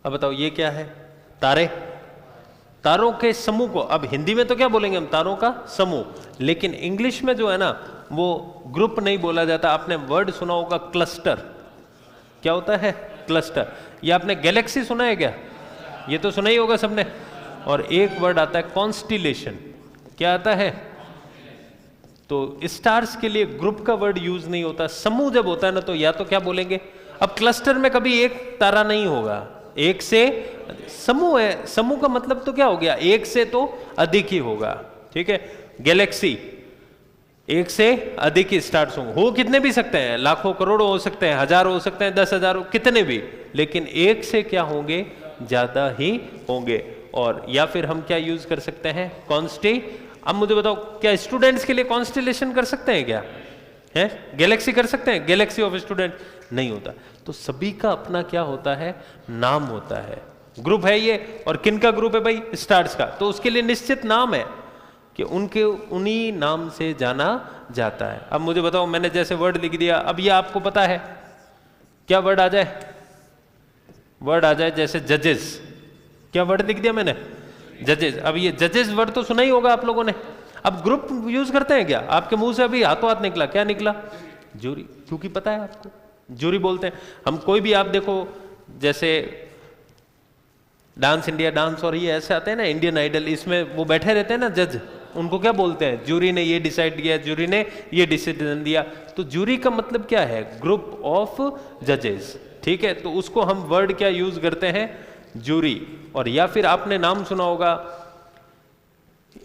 अब बताओ ये क्या है, तारे, तारों के समूह को, अब हिंदी में तो क्या बोलेंगे हम, तारों का समूह, लेकिन इंग्लिश में जो है ना वो ग्रुप नहीं बोला जाता। आपने वर्ड सुना होगा क्लस्टर, क्या होता है, क्लस्टर। या आपने गैलेक्सी सुना है क्या, ये तो सुना ही होगा सबने। और एक वर्ड आता है कॉन्स्टिलेशन, क्या आता है, तो स्टार्स के लिए ग्रुप का वर्ड यूज नहीं होता, समूह जब होता है ना तो या तो क्या बोलेंगे, अब क्लस्टर में कभी एक तारा नहीं होगा, एक से समूह है, समूह का मतलब तो क्या हो गया, एक से तो अधिक ही होगा, ठीक है। गैलेक्सी, एक से अधिक ही स्टार्स होंगे, हो कितने भी सकते हैं, लाखों करोड़ों हो सकते हैं, हजारों हो सकते हैं, 10,000 कितने भी, लेकिन एक से क्या होंगे, ज्यादा ही होंगे। और या फिर हम क्या यूज कर सकते हैं, कॉन्स्टी। अब मुझे बताओ क्या स्टूडेंट्स के लिए कॉन्स्टिलेशन कर सकते हैं क्या, है, गैलेक्सी कर सकते हैं, गैलेक्सी ऑफ स्टूडेंट नहीं होता। तो सभी का अपना क्या होता है, नाम होता है। ग्रुप है ये, और किन का ग्रुप है भाई, स्टार्स का, तो उसके लिए निश्चित नाम है कि उनके उन्हीं नाम से जाना जाता है। अब मुझे बताओ, मैंने जैसे वर्ड लिख दिया, अब ये आपको पता है क्या वर्ड आ जाए, वर्ड आ जाए जैसे जजेस, क्या वर्ड लिख दिया मैंने, जजेस। अब ये जजेस वर्ड तो सुना ही होगा आप लोगों ने। अब ग्रुप यूज करते हैं क्या, आपके मुंह से अभी हाथों हाथ निकला, क्या निकला, जूरी, क्योंकि पता है आपको, जूरी बोलते हैं हम। कोई भी आप देखो, जैसे डांस इंडिया डांस और ये ऐसे आते हैं ना, इंडियन आइडल, इसमें वो बैठे रहते हैं ना जज, उनको क्या बोलते हैं, जूरी ने ये डिसाइड किया, जूरी ने ये डिसीजन दिया। तो जूरी का मतलब क्या है, ग्रुप ऑफ जजेस, ठीक है। तो उसको हम वर्ड क्या यूज करते हैं, जूरी। और या फिर आपने नाम सुना होगा,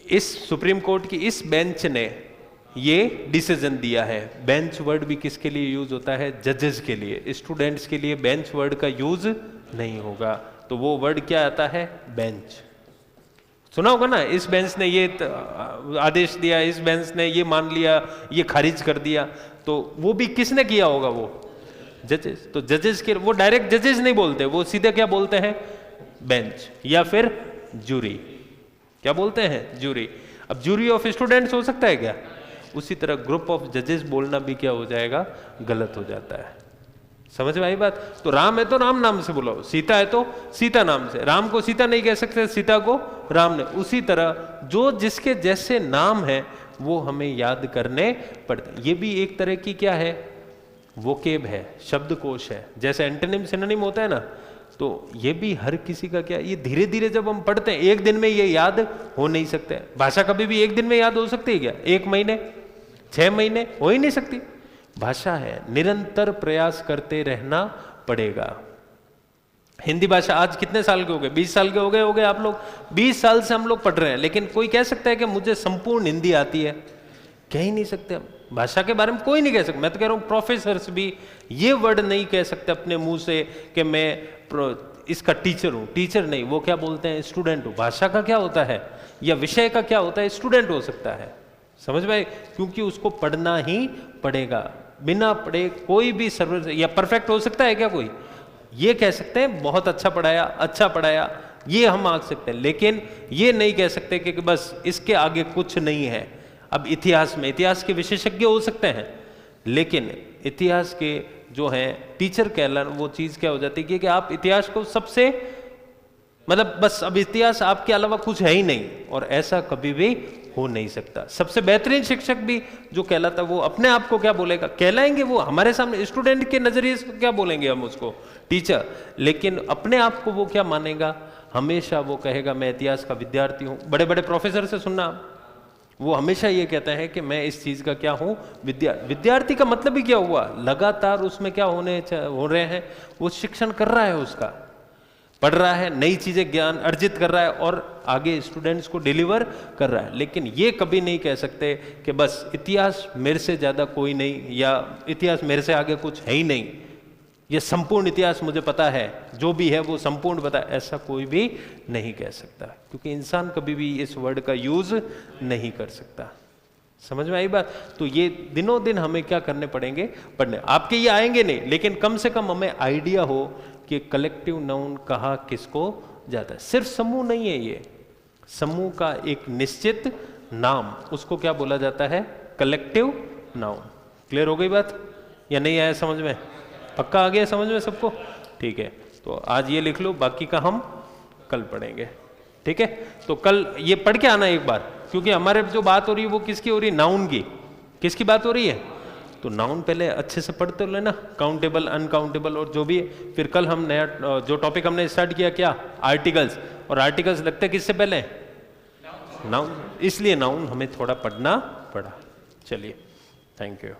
इस सुप्रीम कोर्ट की इस बेंच ने ये डिसीजन दिया है। बेंच वर्ड भी किसके लिए यूज होता है, जजेस के लिए। स्टूडेंट्स के लिए बेंच वर्ड का यूज नहीं होगा, तो वो वर्ड क्या आता है, बेंच। सुना होगा ना, इस बेंच ने ये आदेश दिया, इस बेंच ने ये मान लिया, ये खारिज कर दिया, तो वो भी किसने किया होगा, वो जजेस। तो जजेस के वो डायरेक्ट जजेस नहीं बोलते, वो सीधे क्या बोलते हैं, बेंच, या फिर जूरी। क्या बोलते हैं, जूरी। अब जूरी ऑफ स्टूडेंट्स हो सकता है क्या, उसी तरह ग्रुप ऑफ जजेस बोलना भी क्या हो जाएगा, गलत हो जाता है। समझ में आई बात। तो राम है तो राम नाम से बोलो, सीता है तो सीता नाम से, राम को सीता नहीं कह सकते, सीता को राम ने। उसी तरह जो जिसके जैसे नाम है वो हमें याद करने पड़ते। ये भी एक तरह की क्या है, वोकेब है, शब्दकोश है। जैसे एंटोनिम सिनोनिम होता है ना, तो ये भी हर किसी का क्या, ये धीरे धीरे जब हम पढ़ते हैं, एक दिन में ये याद हो नहीं सकते। भाषा कभी भी एक दिन में याद हो सकती है क्या, 1 महीने 6 महीने हो ही नहीं सकती। भाषा है, निरंतर प्रयास करते रहना पड़ेगा। हिंदी भाषा आज कितने साल के हो गए, 20 साल के हो गए आप लोग। 20 साल से हम लोग पढ़ रहे हैं, लेकिन कोई कह सकता है कि मुझे संपूर्ण हिंदी आती है, कह ही नहीं सकते। भाषा के बारे में कोई नहीं कह सकता। मैं तो कह रहा हूं प्रोफेसर्स भी ये वर्ड नहीं कह सकते अपने मुंह से कि मैं इसका टीचर हूं। टीचर नहीं, वो क्या बोलते हैं, स्टूडेंट हूं। भाषा का क्या होता है, या विषय का क्या होता है, स्टूडेंट हो सकता है। समझ में, क्योंकि उसको पढ़ना ही पड़ेगा। बिना पढ़े कोई भी सर्व या परफेक्ट हो सकता है क्या कोई, ये कह सकते हैं बहुत अच्छा पढ़ाया, ये हम आंक सकते हैं, लेकिन ये नहीं कह सकते कि बस इसके आगे कुछ नहीं है। अब इतिहास में इतिहास के विशेषज्ञ हो सकते हैं, लेकिन इतिहास के जो हैं टीचर कहलाना, वो चीज़ क्या हो जाती है कि आप इतिहास को सबसे मतलब बस अब इतिहास आपके अलावा कुछ है ही नहीं, और ऐसा कभी भी हो नहीं सकता। सबसे बेहतरीन शिक्षक भी जो कहलाता है वो अपने आप को क्या बोलेगा, कहलाएंगे वो हमारे सामने स्टूडेंट के नजरिए से क्या बोलेंगे हम उसको, टीचर, लेकिन अपने आप को वो क्या मानेगा, हमेशा वो कहेगा मैं इतिहास का विद्यार्थी हूँ। बड़े बड़े प्रोफेसर से सुनना, वो हमेशा ये कहता है कि मैं इस चीज़ का क्या हूँ, विद्यार्थी का मतलब ही क्या हुआ, लगातार उसमें क्या हो रहे हैं, वो शिक्षण कर रहा है, उसका पढ़ रहा है, नई चीज़ें ज्ञान अर्जित कर रहा है और आगे स्टूडेंट्स को डिलीवर कर रहा है। लेकिन ये कभी नहीं कह सकते कि बस इतिहास मेरे से ज़्यादा कोई नहीं, या इतिहास मेरे से आगे कुछ है ही नहीं, ये संपूर्ण इतिहास मुझे पता है, जो भी है वो संपूर्ण पता है, ऐसा कोई भी नहीं कह सकता, क्योंकि इंसान कभी भी इस वर्ड का यूज नहीं कर सकता। समझ में आई बात? तो ये दिनों दिन हमें क्या करने पड़ेंगे, पढ़ने। आपके ये आएंगे नहीं, लेकिन कम से कम हमें आइडिया हो कि कलेक्टिव नाउन कहा किसको जाता है। सिर्फ समूह नहीं है, ये समूह का एक निश्चित नाम, उसको क्या बोला जाता है, कलेक्टिव नाउन। क्लियर हो गई बात या नहीं आया समझ में? पक्का आ गया समझ में सबको? ठीक है, तो आज ये लिख लो, बाकी का हम कल पढ़ेंगे। ठीक है, तो कल ये पढ़ के आना एक बार, क्योंकि हमारे जो बात हो रही है वो किसकी हो रही है, नाउन की। किसकी बात हो रही है? तो नाउन पहले अच्छे से पढ़ते लेना, काउंटेबल, अनकाउंटेबल और जो भी है। फिर कल हम नया जो टॉपिक हमने स्टार्ट किया, क्या, आर्टिकल्स। और आर्टिकल्स लगते किससे पहले, नाउन, इसलिए नाउन हमें थोड़ा पढ़ना पड़ा। चलिए, थैंक यू।